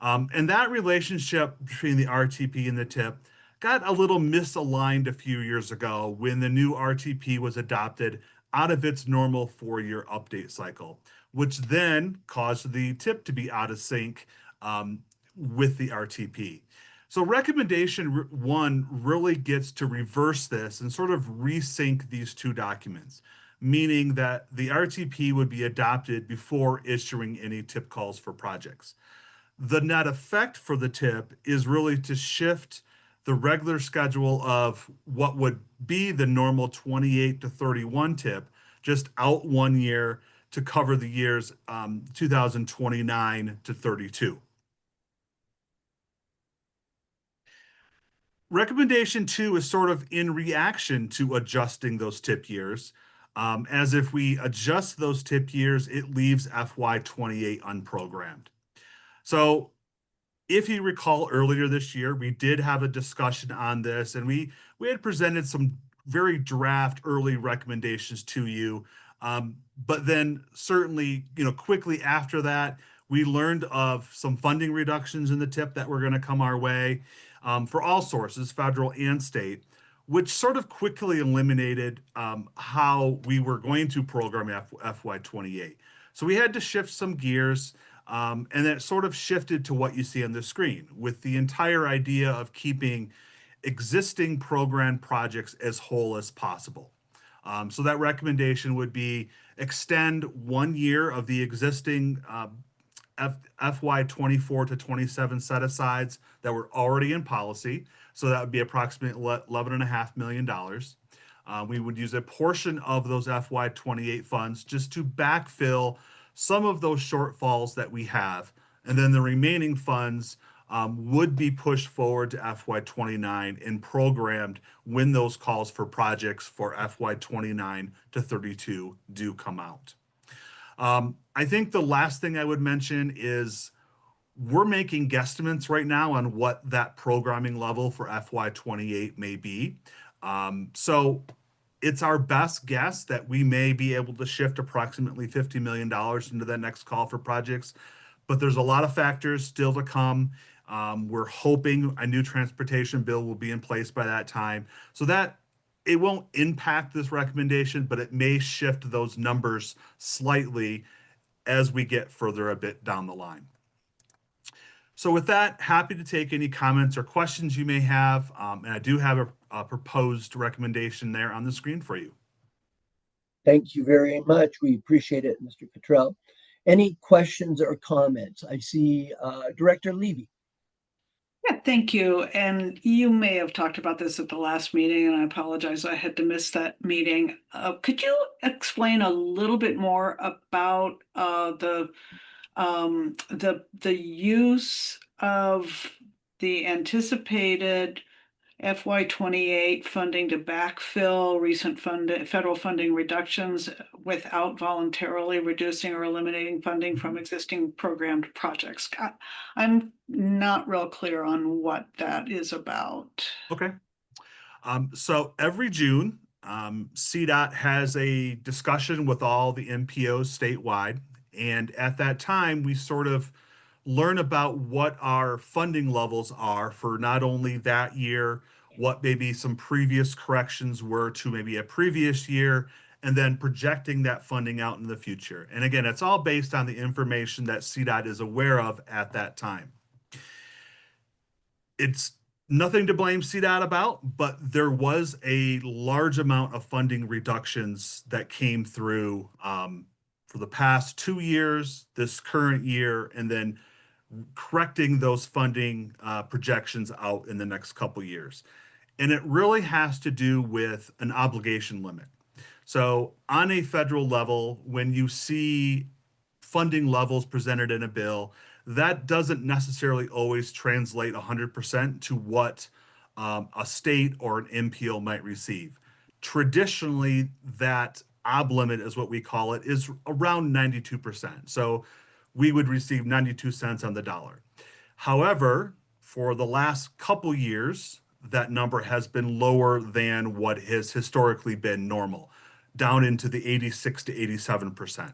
And that relationship between the RTP and the TIP got a little misaligned a few years ago when the new RTP was adopted out of its normal 4-year update cycle, which then caused the TIP to be out of sync with the RTP. So recommendation 1 really gets to reverse this and sort of resync these 2 documents, meaning that the RTP would be adopted before issuing any TIP calls for projects. The net effect for the TIP is really to shift the regular schedule of what would be the normal 28 to 31 TIP just out 1 year to cover the years 2029 to 32. Recommendation 2 is sort of in reaction to adjusting those TIP years. As if we adjust those TIP years, it leaves FY28 unprogrammed. So if you recall earlier this year, we did have a discussion on this, and we had presented some very draft early recommendations to you. But then certainly, quickly after that, we learned of some funding reductions in the TIP that were going to come our way for all sources, federal and state, which sort of quickly eliminated how we were going to program FY28. So we had to shift some gears. And it sort of shifted to what you see on the screen with the entire idea of keeping existing program projects as whole as possible. So that recommendation would be extend 1 year of the existing FY24 to 27 set-asides that were already in policy. So that would be approximately $11.5 million. We would use a portion of those FY28 funds just to backfill some of those shortfalls that we have. And then the remaining funds would be pushed forward to FY29 and programmed when those calls for projects for FY29 to 32 do come out. I think the last thing I would mention is we're making guesstimates right now on what that programming level for FY28 may be. So it's our best guess that we may be able to shift approximately $50 million into that next call for projects, but there's a lot of factors still to come. We're hoping a new transportation bill will be in place by that time, so that it won't impact this recommendation, but it may shift those numbers slightly as we get further a bit down the line. So with that, happy to take any comments or questions you may have. And I do have a proposed recommendation there on the screen for you. Thank you very much. We appreciate it, Mr. Cottrell. Any questions or comments? I see Director Levy. Yeah, thank you. And you may have talked about this at the last meeting, and I apologize, I had to miss that meeting. Could you explain a little bit more about the use of the anticipated FY28 funding to backfill recent federal funding reductions without voluntarily reducing or eliminating funding from existing programmed projects? I'm not real clear on what that is about. Okay. So every June, CDOT has a discussion with all the MPOs statewide. And at that time, we sort of learn about what our funding levels are for not only that year, what maybe some previous corrections were to maybe a previous year, and then projecting that funding out in the future. And again, it's all based on the information that CDOT is aware of at that time. It's nothing to blame CDOT about, but there was a large amount of funding reductions that came through for the past 2 years, this current year, and then correcting those funding projections out in the next couple years. And it really has to do with an obligation limit. So on a federal level, when you see funding levels presented in a bill, that doesn't necessarily always translate 100% to what a state or an MPO might receive. Traditionally, that ob limit is what we call it, is around 92%. So we would receive 92 cents on the dollar. However, for the last couple years, that number has been lower than what has historically been normal, down into the 86 to 87%.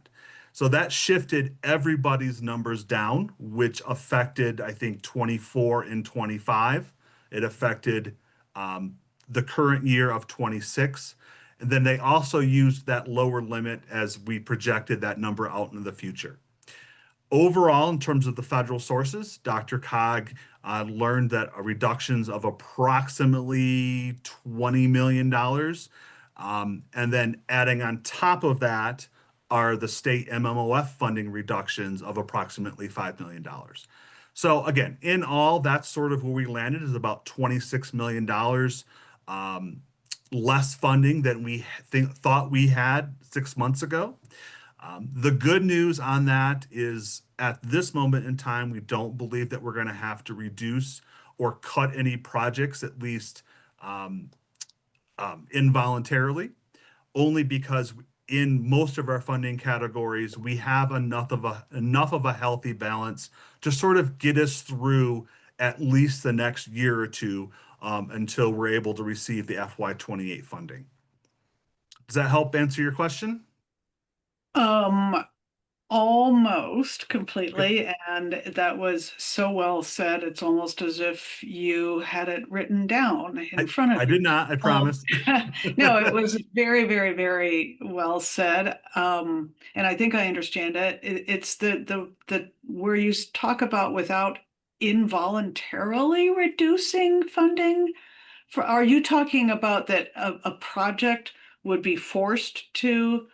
So that shifted everybody's numbers down, which affected, I think, 24 and 25. It affected the current year of 26. And then they also used that lower limit as we projected that number out into the future. Overall, in terms of the federal sources, DRCOG learned that reductions of approximately $20 million. And then adding on top of that are the state MMOF funding reductions of approximately $5 million. So again, in all, that's sort of where we landed, is about $26 million less funding than we thought we had 6 months ago. The good news on that is at this moment in time, we don't believe that we're going to have to reduce or cut any projects, at least involuntarily, only because in most of our funding categories, we have enough of a healthy balance to sort of get us through at least the next year or two until we're able to receive the FY28 funding. Does that help answer your question? Almost completely, and that was so well said. It's almost as if you had it written down in front of you. I did not, I promise. No, it was very, very, very well said. And I think I understand it. It's the where you talk about without involuntarily reducing funding. Are you talking about that a project would be forced to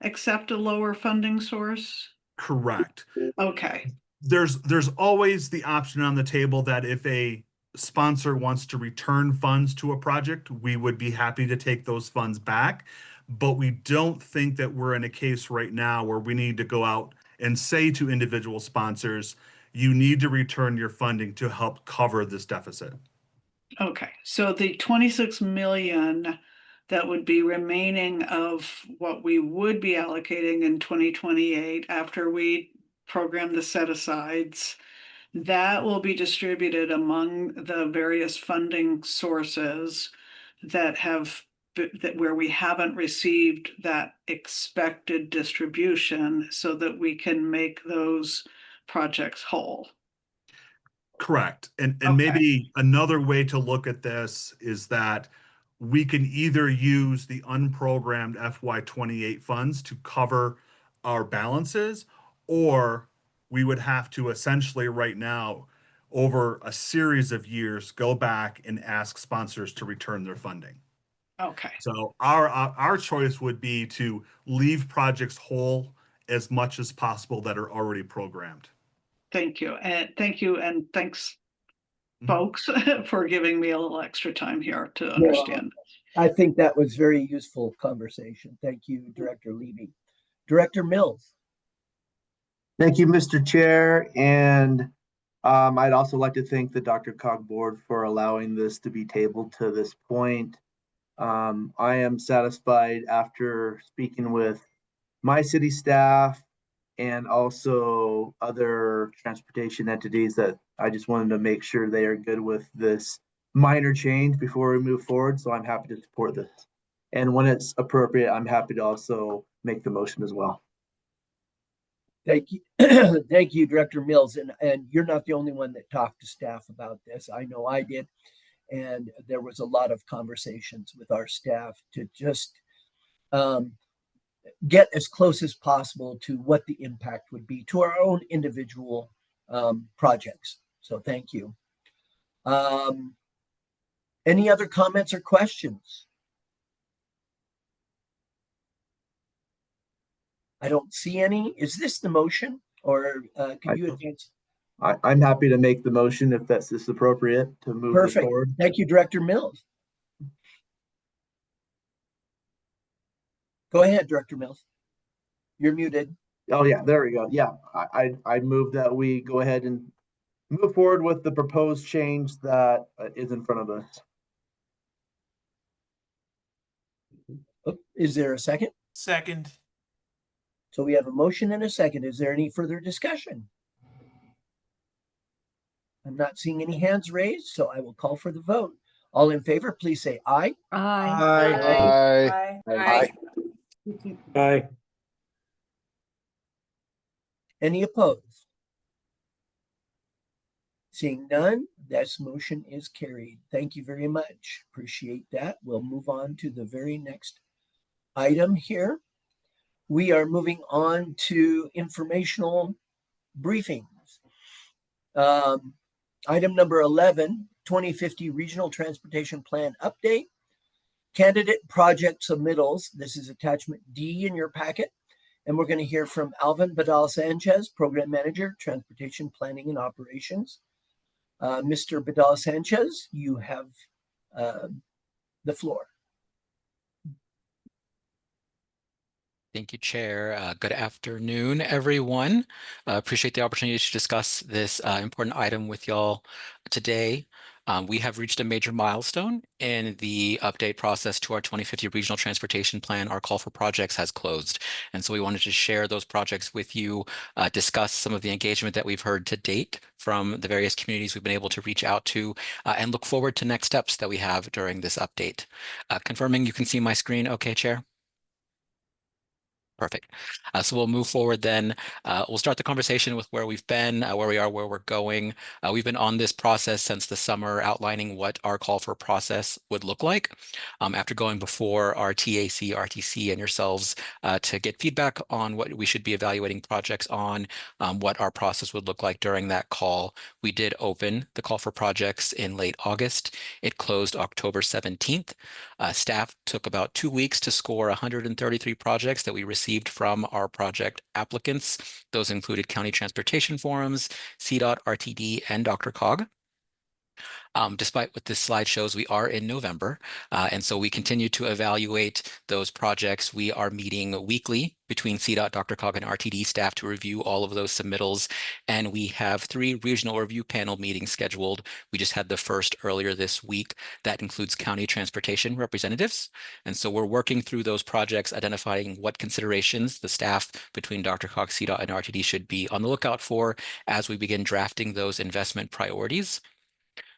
accept a lower funding source? Correct. Okay. There's always the option on the table that if a sponsor wants to return funds to a project, we would be happy to take those funds back. But we don't think that we're in a case right now where we need to go out and say to individual sponsors, you need to return your funding to help cover this deficit. Okay, so the 26 million that would be remaining of what we would be allocating in 2028 after we program the set asides, that will be distributed among the various funding sources that have that where we haven't received that expected distribution so that we can make those projects whole. Correct. And Okay. maybe another way to look at this is that we can either use the unprogrammed FY28 funds to cover our balances, or we would have to essentially right now, over a series of years, go back and ask sponsors to return their funding. Okay. So our choice would be to leave projects whole as much as possible that are already programmed. Thank you. And thanks, folks, for giving me a little extra time here to understand. I think that was very useful conversation. Thank you, Director Levy. Director Mills. Thank you, Mr. Chair. And I'd also like to thank the DRCOG board for allowing this to be tabled to this point. I am satisfied after speaking with my city staff and also other transportation entities that I just wanted to make sure they are good with this minor change before we move forward. So I'm happy to support this. And when it's appropriate, I'm happy to also make the motion as well. Thank you. Thank you, Director Mills. And you're not the only one that talked to staff about this. I know I did. And there was a lot of conversations with our staff to just get as close as possible to what the impact would be to our own individual projects. So thank you. Any other comments or questions? I don't see any. Is this the motion, or can you advance? I'm happy to make the motion if that's just appropriate to move this Perfect. forward. Thank you, Director Mills. Go ahead, Director Mills. You're muted. Oh yeah, there we go. Yeah, I move that we go ahead and move forward with the proposed change that is in front of us. Is there a second? Second. So we have a motion and a second. Is there any further discussion? I'm not seeing any hands raised, so I will call for the vote. All in favor, please say aye. Aye. Aye. Aye. Any opposed? Seeing none, this motion is carried. Thank you very much. Appreciate that. We'll move on to the very next item here. We are moving on to informational briefings. Item number 11, 2050 Regional Transportation Plan Update. Candidate project submittals. This is attachment D in your packet. And we're going to hear from Alvin Badal Sanchez, Program Manager, Transportation Planning and Operations. Mr. Badal Sanchez, you have the floor. Thank you, Chair. Good afternoon, everyone. Appreciate the opportunity to discuss this important item with y'all today. We have reached a major milestone in the update process to our 2050 Regional Transportation Plan. Our call for projects has closed. And so we wanted to share those projects with you, discuss some of the engagement that we've heard to date from the various communities we've been able to reach out to, and look forward to next steps that we have during this update. Confirming you can see my screen okay, Chair? Perfect. So we'll move forward then. We'll start the conversation with where we've been, where we are, where we're going. We've been on this process since the summer, outlining what our call for process would look like. After going before our TAC, RTC, and yourselves to get feedback on what we should be evaluating projects on, what our process would look like during that call. We did open the call for projects in late August. It closed October 17th. Staff took about 2 weeks to score 133 projects that we received from our project applicants. Those included County Transportation Forums, CDOT, RTD, and DRCOG. Despite what this slide shows, we are in November, and so we continue to evaluate those projects. We are meeting weekly between CDOT, DRCOG, and RTD staff to review all of those submittals, and we have 3 regional review panel meetings scheduled. We just had the first earlier this week. That includes county transportation representatives, and so we're working through those projects, identifying what considerations the staff between DRCOG, CDOT, and RTD should be on the lookout for as we begin drafting those investment priorities.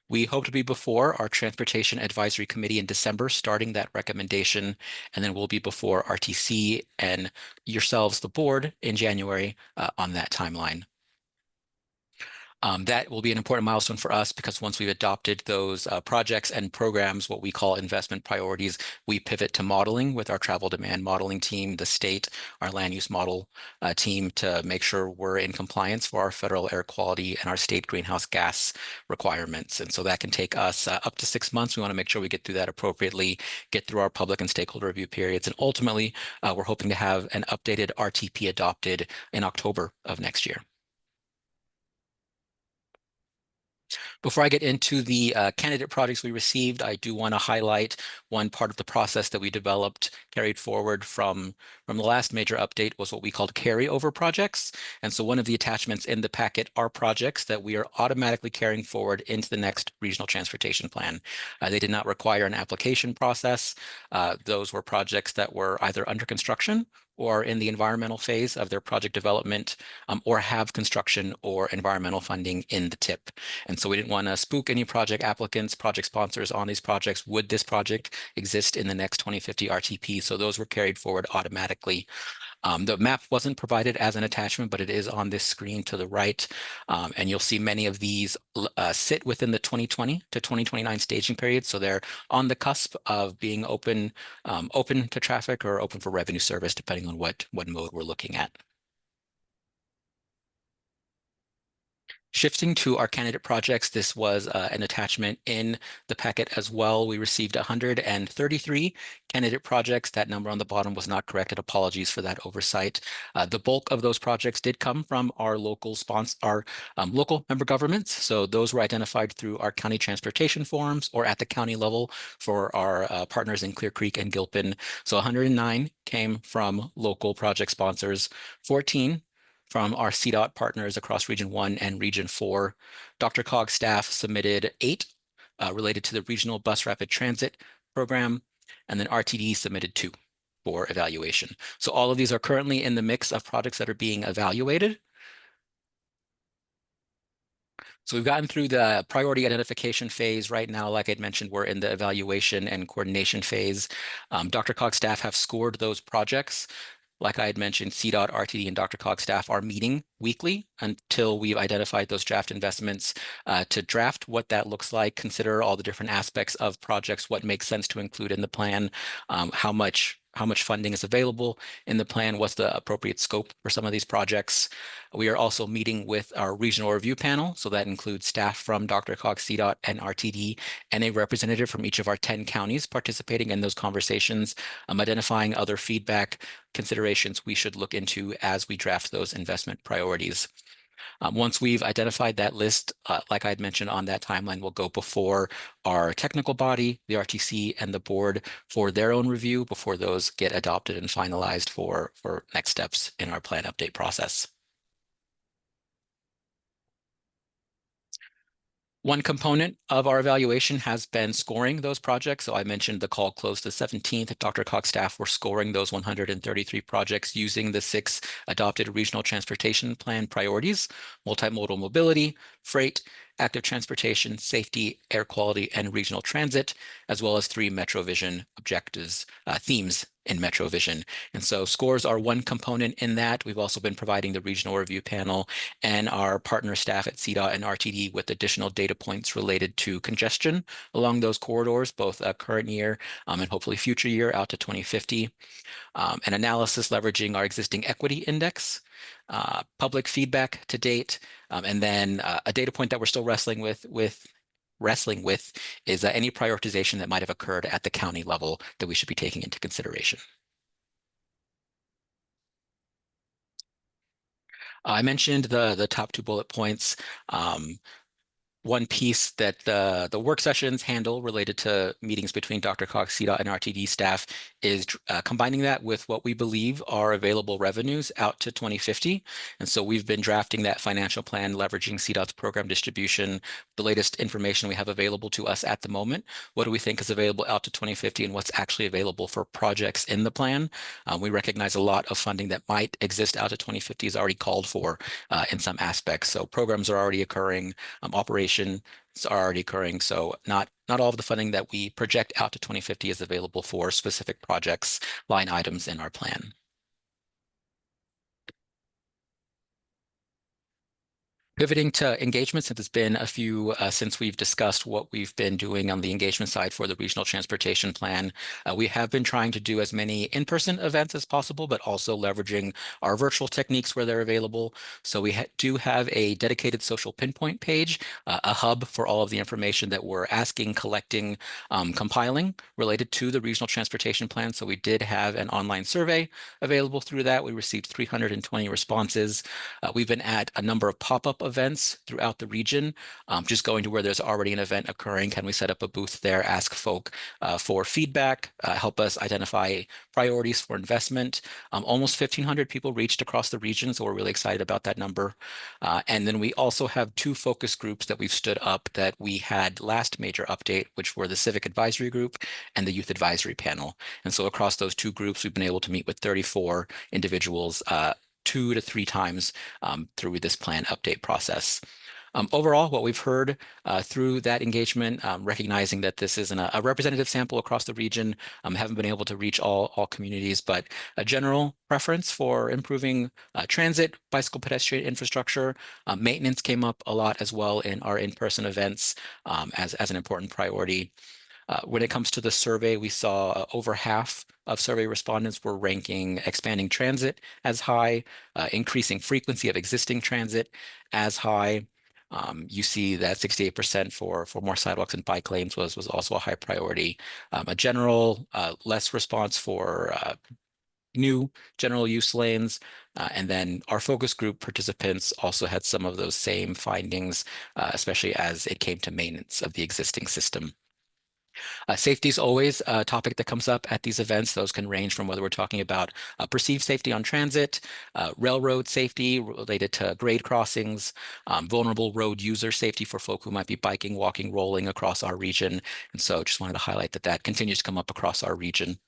We hope to be before our Transportation Advisory Committee in December, starting that recommendation, and then we'll be before RTC and yourselves, the board, in January on that timeline. That will be an important milestone for us because once we've adopted those projects and programs, what we call investment priorities, we pivot to modeling with our travel demand modeling team, the state, our land use model team to make sure we're in compliance for our federal air quality and our state greenhouse gas requirements. And so that can take us up to 6 months. We want to make sure we get through that appropriately, get through our public and stakeholder review periods. And ultimately, we're hoping to have an updated RTP adopted in October of next year. Before I get into the candidate projects we received, I do want to highlight one part of the process that we developed, carried forward from the last major update was what we called carryover projects. And so one of the attachments in the packet are projects that we are automatically carrying forward into the next regional transportation plan. They did not require an application process. Those were projects that were either under construction or in the environmental phase of their project development, or have construction or environmental funding in the tip. And so we didn't want to spook any project applicants, project sponsors on these projects. Would this project exist in the next 2050 RTP? So those were carried forward automatically. The map wasn't provided as an attachment, but it is on this screen to the right. And you'll see many of these sit within the 2020 to 2029 staging period. So they're on the cusp of being open to traffic or open for revenue service, depending on what mode we're looking at. Shifting to our candidate projects, this was an attachment in the packet as well. We received 133 candidate projects. That number on the bottom was not corrected. Apologies for that oversight. The bulk of those projects did come from our local local member governments. So those were identified through our county transportation forums or at the county level for our partners in Clear Creek and Gilpin. So 109 came from local project sponsors, 14 from our CDOT partners across Region 1 and Region 4. DRCOG staff submitted 8 related to the Regional Bus Rapid Transit Program, and then RTD submitted 2 for evaluation. So all of these are currently in the mix of projects that are being evaluated. So we've gotten through the priority identification phase. Right now, like I'd mentioned, we're in the evaluation and coordination phase. DRCOG staff have scored those projects. Like I had mentioned, CDOT, RTD, and DRCOG staff are meeting weekly until we've identified those draft investments to draft what that looks like, consider all the different aspects of projects, what makes sense to include in the plan, how much funding is available in the plan, what's the appropriate scope for some of these projects. We are also meeting with our regional review panel, so that includes staff from DRCOG, CDOT, and RTD, and a representative from each of our 10 counties participating in those conversations, identifying other feedback considerations we should look into as we draft those investment priorities. Once we've identified that list, like I had mentioned on that timeline, we'll go before our technical body, the RTC, and the board for their own review before those get adopted and finalized for next steps in our plan update process. One component of our evaluation has been scoring those projects. So I mentioned the call closed the 17th. DRCOG staff were scoring those 133 projects using the 6 adopted regional transportation plan priorities: multimodal mobility, freight, active transportation, safety, air quality, and regional transit, as well as 3 MetroVision objectives, themes in MetroVision. And so scores are one component in that. We've also been providing the regional review panel and our partner staff at CDOT and RTD with additional data points related to congestion along those corridors, both current year and hopefully future year out to 2050. An analysis leveraging our existing equity index, public feedback to date, and then a data point that we're still wrestling with is any prioritization that might have occurred at the county level that we should be taking into consideration. I mentioned the top 2 bullet points. one piece that the work sessions handle related to meetings between DRCOG, CDOT, and RTD staff is combining that with what we believe are available revenues out to 2050. And so we've been drafting that financial plan, leveraging CDOT's program distribution, the latest information we have available to us at the moment. What do we think is available out to 2050 and what's actually available for projects in the plan? We recognize a lot of funding that might exist out to 2050 is already called for in some aspects. So programs are already occurring, operations are already occurring. So not all of the funding that we project out to 2050 is available for specific projects, line items in our plan. Pivoting to engagement, since it's been a few since we've discussed what we've been doing on the engagement side for the regional transportation plan, we have been trying to do as many in-person events as possible, but also leveraging our virtual techniques where they're available. So we do have a dedicated social pinpoint page, a hub for all of the information that we're asking, collecting, compiling related to the regional transportation plan. So we did have an online survey available through that. We received 320 responses. We've been at a number of pop-up events throughout the region, just going to where there's already an event occurring. Can we set up a booth there, ask folk for feedback, help us identify priorities for investment? Almost 1,500 people reached across the region, so we're really excited about that number. And then we also have two focus groups that we've stood up that we had last major update, which were the Civic Advisory Group and the Youth Advisory Panel. And so across those two groups, we've been able to meet with 34 individuals 2 to 3 times through this plan update process. Overall, what we've heard through that engagement, recognizing that this isn't a representative sample across the region, haven't been able to reach all communities, but a general preference for improving transit, bicycle pedestrian infrastructure. Maintenance came up a lot as well in our in-person events as an important priority. When it comes to the survey, we saw over half of survey respondents were ranking expanding transit as high, increasing frequency of existing transit as high. You see that 68% for more sidewalks and bike lanes was also a high priority. A general less response for new general use lanes. And then our focus group participants also had some of those same findings, especially as it came to maintenance of the existing system. Safety is always a topic that comes up at these events. Those can range from whether we're talking about perceived safety on transit, railroad safety related to grade crossings, vulnerable road user safety for folk who might be biking, walking, rolling across our region. And so just wanted to highlight that that continues to come up across our region.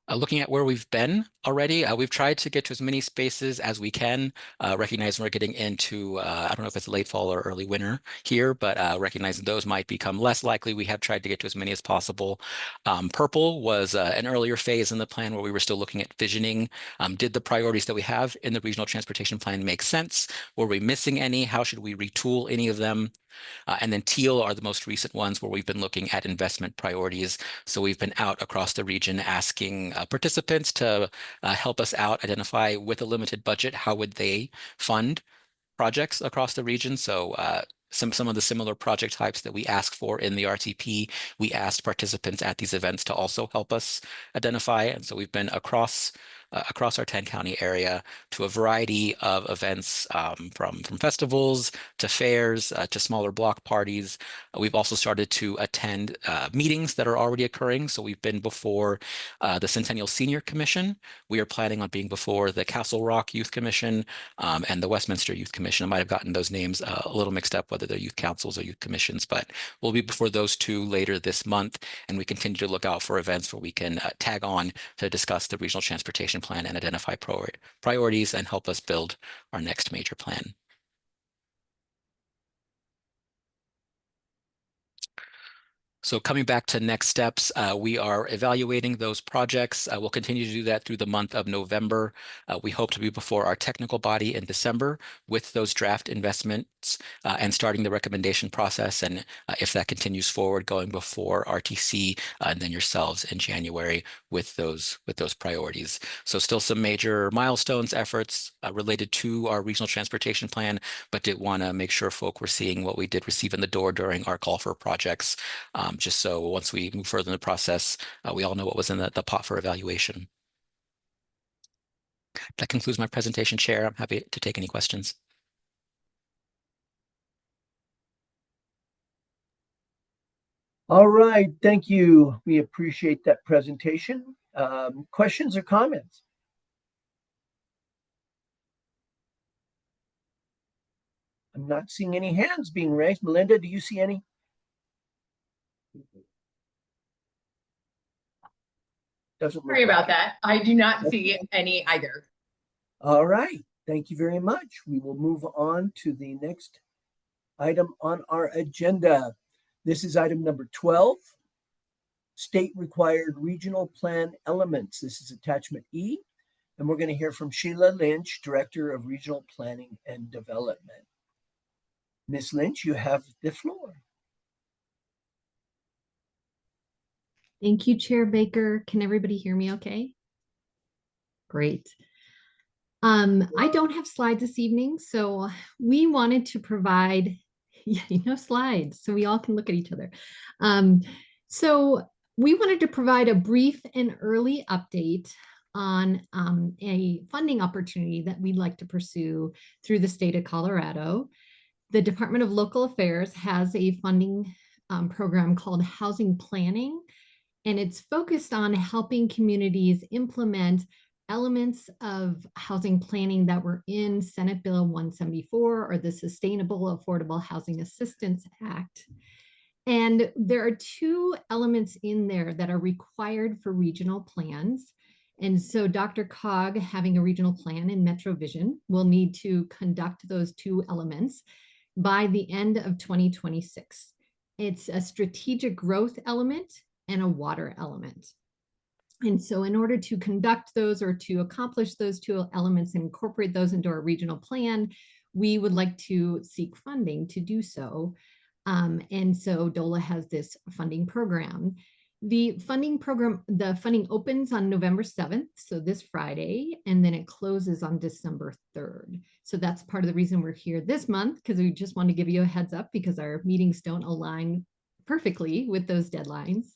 Looking at where we've been already, we've tried to get to as many spaces as we can, recognizing we're getting into, I don't know if it's late fall or early winter here, but recognizing those might become less likely. We have tried to get to as many as possible. Purple was an earlier phase in the plan where we were still looking at visioning. Did the priorities that we have in the regional transportation plan make sense? Were we missing any? How should we retool any of them? And then teal are the most recent ones where we've been looking at investment priorities. So we've been out across the region asking participants to help us out, identify with a limited budget, how would they fund projects across the region. So some of the similar project types that we ask for in the RTP, we asked participants at these events to also help us identify. And so we've been across our 10-county area to a variety of events, from festivals to fairs to smaller block parties. We've also started to attend meetings that are already occurring. So we've been before the Centennial Senior Commission. We are planning on being before the Castle Rock Youth Commission and the Westminster Youth Commission. I might have gotten those names a little mixed up, whether they're youth councils or youth commissions, but we'll be before those two later this month. And we continue to look out for events where we can tag on to discuss the regional transportation plan and identify priorities and help us build our next major plan. So coming back to next steps, we are evaluating those projects. We'll continue to do that through the month of November. We hope to be before our technical body in December with those draft investments and starting the recommendation process. And if that continues forward, going before RTC and then yourselves in January with those priorities. So still some major milestones, efforts related to our regional transportation plan, but did want to make sure folk were seeing what we did receive in the door during our call for projects. Just so once we move further in the process, we all know what was in the pot for evaluation. That concludes my presentation, Chair. I'm happy to take any questions. All right, thank you. We appreciate that presentation. Questions or comments? I'm not seeing any hands being raised. Melinda, do you see any? Doesn't look Sorry about like it. that. I do not see any either. All right, thank you very much. We will move on to the next item on our agenda. This is item number 12, state required regional plan elements. This is attachment E, and we're going to hear from Sheila Lynch, Director of Regional Planning and Development. Ms. Lynch, you have the floor. Thank you, Chair Baker. Can everybody hear me okay? Great. I don't have slides this evening, so we wanted to provide, no slides, so we all can look at each other. So we wanted to provide a brief and early update on a funding opportunity that we'd like to pursue through the state of Colorado. The Department of Local Affairs has a funding program called Housing Planning, and it's focused on helping communities implement elements of housing planning that were in Senate Bill 174 or the Sustainable Affordable Housing Assistance Act. And there are two elements in there that are required for regional plans. And so DRCOG, having a regional plan in MetroVision, will need to conduct those two elements by the end of 2026. It's a strategic growth element and a water element. And so in order to conduct those or to accomplish those two elements and incorporate those into our regional plan, we would like to seek funding to do so. And so DOLA has this funding program. The funding opens on November 7th, so this Friday, and then it closes on December 3rd. So that's part of the reason we're here this month, because we just want to give you a heads up because our meetings don't align perfectly with those deadlines.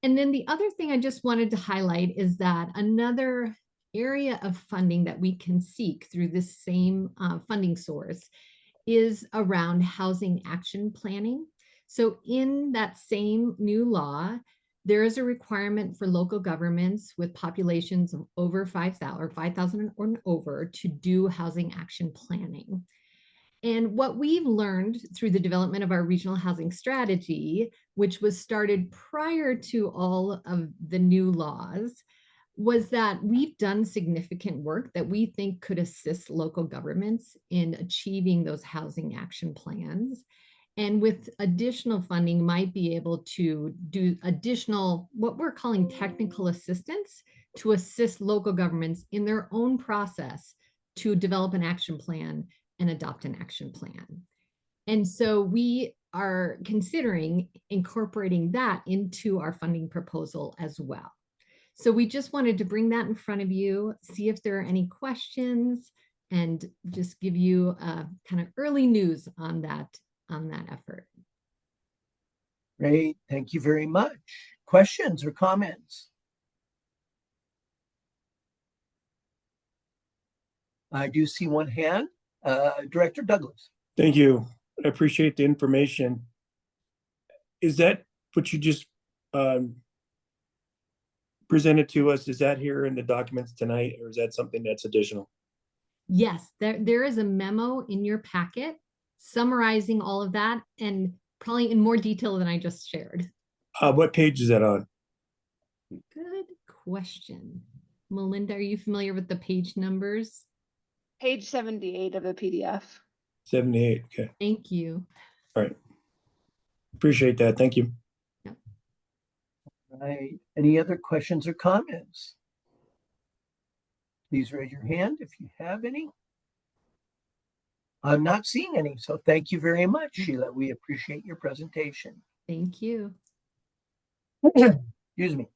And then the other thing I just wanted to highlight is that another area of funding that we can seek through this same funding source is around housing action planning. So in that same new law, there is a requirement for local governments with populations of over 5,000 or 5,000 or over to do housing action planning. And what we've learned through the development of our regional housing strategy, which was started prior to all of the new laws, was that we've done significant work that we think could assist local governments in achieving those housing action plans. And with additional funding, might be able to do additional, what we're calling technical assistance, to assist local governments in their own process to develop an action plan and adopt an action plan. And so we are considering incorporating that into our funding proposal as well. So we just wanted to bring that in front of you, see if there are any questions, and just give you kind of early news on that effort. Great, thank you very much. Questions or comments? I do see one hand. Director Douglas. Thank you. I appreciate the information. Is that what you just presented to us? Is that here in the documents tonight, or is that something that's additional? Yes, there is a memo in your packet summarizing all of that, and probably in more detail than I just shared. What page is that on? Good question. Melinda, are you familiar with the page numbers? Page 78 of the PDF. 78, okay. Thank you. All right. Appreciate that, thank you. Yep. Right. Any other questions or comments? Please raise your hand if you have any. I'm not seeing any, so thank you very much, Sheila. We appreciate your presentation. Thank you. Excuse me.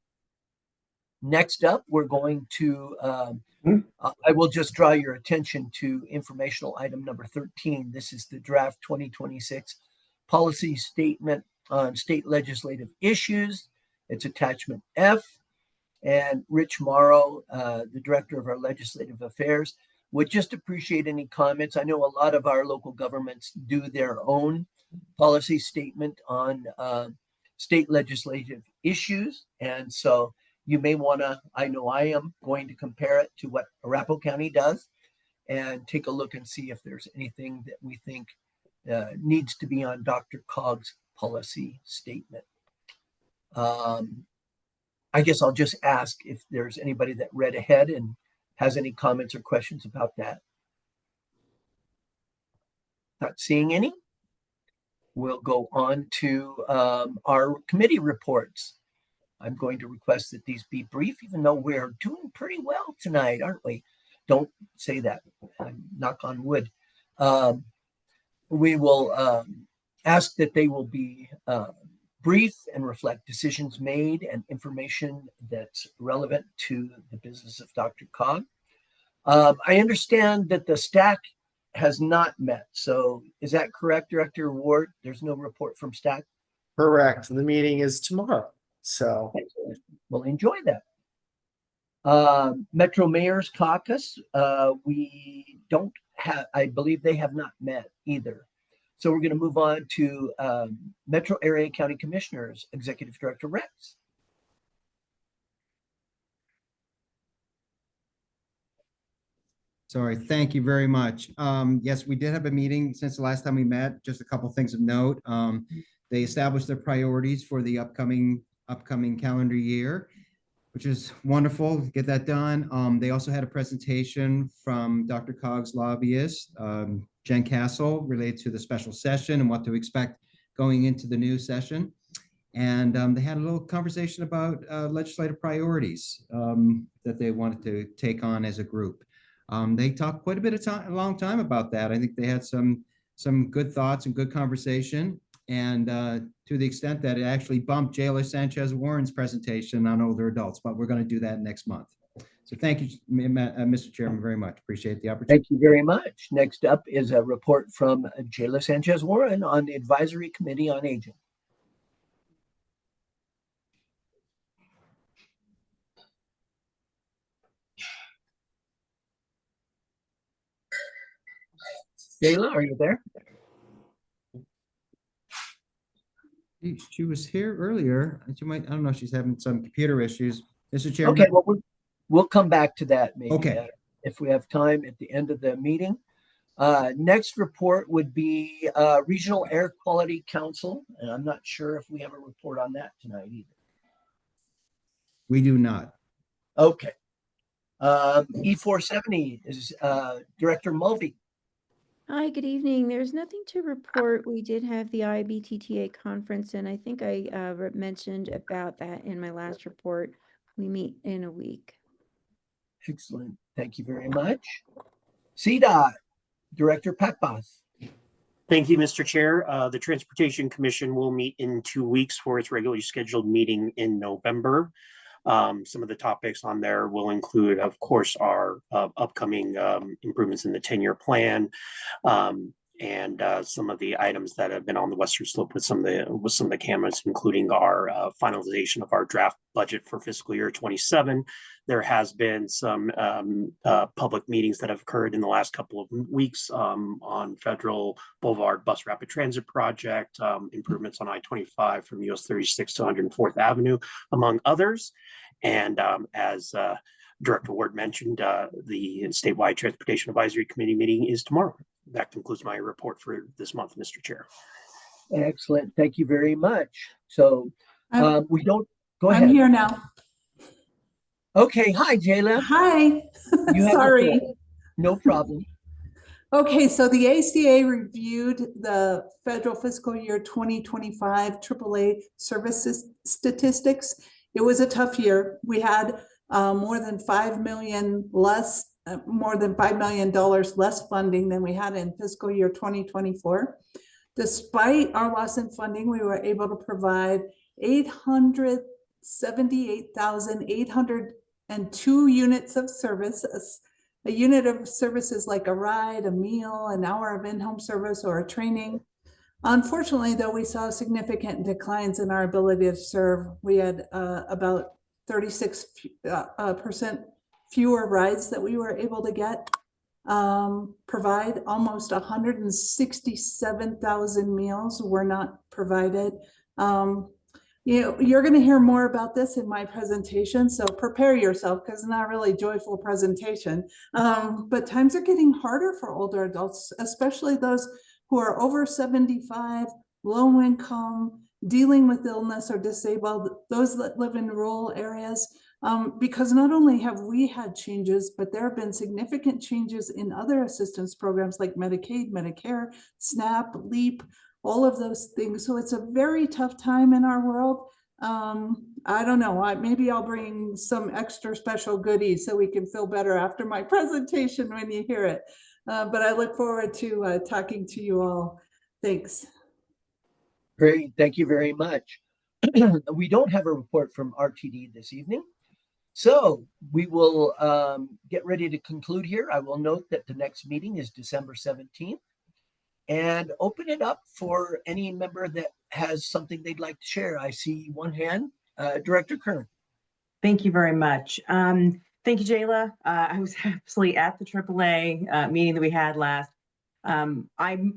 Next up, we're going to, I will just draw your attention to informational item number 13. This is the draft 2026 policy statement on state legislative issues. It's attachment F. and Rich Morrow, the director of our legislative affairs. Would just appreciate any comments. I know a lot of our local governments do their own policy statement on state legislative issues. And so you may want to, I know I am going to compare it to what Arapahoe County does and take a look and see if there's anything that we think needs to be on DRCOG's policy statement. I guess I'll just ask if there's anybody that read ahead and has any comments or questions about that. Not seeing any. We'll go on to our committee reports. I'm going to request that these be brief, even though we're doing pretty well tonight, aren't we? Don't say that. Knock on wood. We will ask that they will be brief and reflect decisions made and information that's relevant to the business of DRCOG. I understand that the STAC has not met. So is that correct, Director Ward? There's no report from STAC? Correct. The meeting is tomorrow. So we'll enjoy that. Metro Mayor's Caucus, we don't have, I believe they have not met either. So we're going to move on to Metro Area County Commissioners, Executive Director Rex. Sorry, thank you very much. Yes, we did have a meeting since the last time we met. Just a couple of things of note. They established their priorities for the upcoming calendar year, which is wonderful. Get that done. They also had a presentation from DRCOG's lobbyist, Jen Castle, related to the special session and what to expect going into the new session. And they had a little conversation about legislative priorities that they wanted to take on as a group. They talked quite a bit of time, a long time about that. I think they had some good thoughts and good conversation. And to the extent that it actually bumped Jailer Sanchez Warren's presentation on older adults, but we're going to do that next month. So thank you, Mr. Chairman, very much. Appreciate the opportunity. Thank you very much. Next up is a report from Jailer Sanchez Warren on the Advisory Committee on Aging. Jayla, are you there? She was here earlier. She might, I don't know if she's having some computer issues. Mr. Chairman. Okay, well, we'll come back to that maybe if we have time at the end of the meeting. Next report would be Regional Air Quality Council, and I'm not sure if we have a report on that tonight either. We do not. Okay. E470 is Director Mulvey. Hi, good evening. There's nothing to report. We did have the IBTTA conference, and I think I mentioned about that in my last report. We meet in a week. Excellent. Thank you very much. CDOT, Director Pekbas. Thank you, Mr. Chair. The Transportation Commission will meet in 2 weeks for its regularly scheduled meeting in November. Some of the topics on there will include, of course, our upcoming improvements in the 10-year plan, and some of the items that have been on the Western Slope with some of the cameras, including our finalization of our draft budget for fiscal year 27. There has been some public meetings that have occurred in the last couple of weeks on Federal Boulevard Bus Rapid Transit Project, improvements on I-25 from US 36 to 104th Avenue, among others. And as Director Ward mentioned, the statewide Transportation Advisory Committee meeting is tomorrow. That concludes my report for this month, Mr. Chair. Excellent. Thank you very much. So we don't go ahead. I'm here now. Okay. Hi, Jayla. Hi. Sorry. No problem. Okay, so the ACA reviewed the federal fiscal year 2025 AAA services statistics. It was a tough year. We had more than $5 million less funding than we had in fiscal year 2024. Despite our loss in funding, we were able to provide 878,802 units of service. A unit of service is like a ride, a meal, an hour of in-home service, or a training. Unfortunately, though, we saw significant declines in our ability to serve. We had about 36% fewer rides that we were able to get. Provide almost 167,000 meals were not provided. You're going to hear more about this in my presentation, so prepare yourself because it's not really a joyful presentation. But times are getting harder for older adults, especially those who are over 75, low income, dealing with illness or disabled, those that live in rural areas. Because not only have we had changes, but there have been significant changes in other assistance programs like Medicaid, Medicare, SNAP, LEAP, all of those things. So it's a very tough time in our world. I don't know, maybe I'll bring some extra special goodies so we can feel better after my presentation when you hear it. But I look forward to talking to you all. Thanks. Great, thank you very much. We don't have a report from RTD this evening. So we will get ready to conclude here. I will note that the next meeting is December 17th and open it up for any member that has something they'd like to share. I see one hand, Director Kern. Thank you very much. Thank you, Jayla. I was actually at the AAA meeting that we had last. I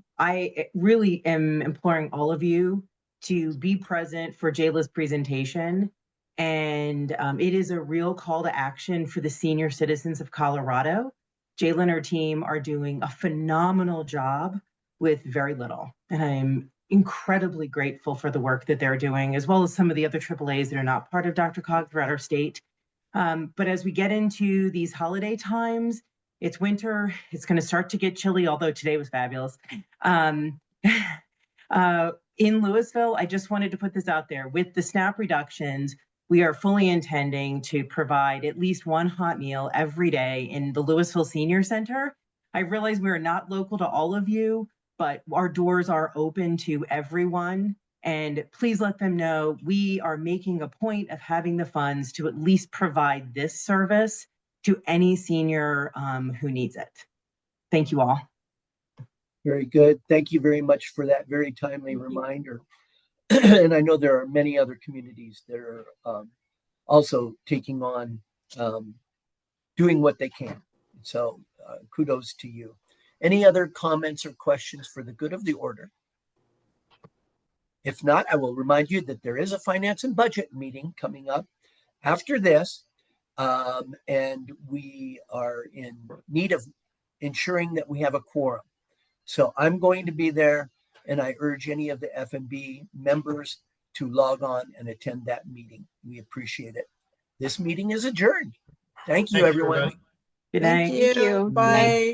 really am imploring all of you to be present for Jayla's presentation. And it is a real call to action for the senior citizens of Colorado. Jayla and her team are doing a phenomenal job with very little. And I'm incredibly grateful for the work that they're doing, as well as some of the other AAAs that are not part of DRCOG throughout our state. But as we get into these holiday times, it's winter, it's going to start to get chilly, although today was fabulous. In Louisville, I just wanted to put this out there. With the SNAP reductions, we are fully intending to provide at least one hot meal every day in the Louisville Senior Center. I realize we are not local to all of you, but our doors are open to everyone. And please let them know we are making a point of having the funds to at least provide this service to any senior who needs it. Thank you all. Very good. Thank you very much for that very timely reminder. And I know there are many other communities that are also taking on doing what they can. So kudos to you. Any other comments or questions for the good of the order? If not, I will remind you that there is a finance and budget meeting coming up after this. And we are in need of ensuring that we have a quorum. So I'm going to be there, and I urge any of the FNB members to log on and attend that meeting. We appreciate it. This meeting is adjourned. Thank you, everyone. Good night. Thank you. Bye.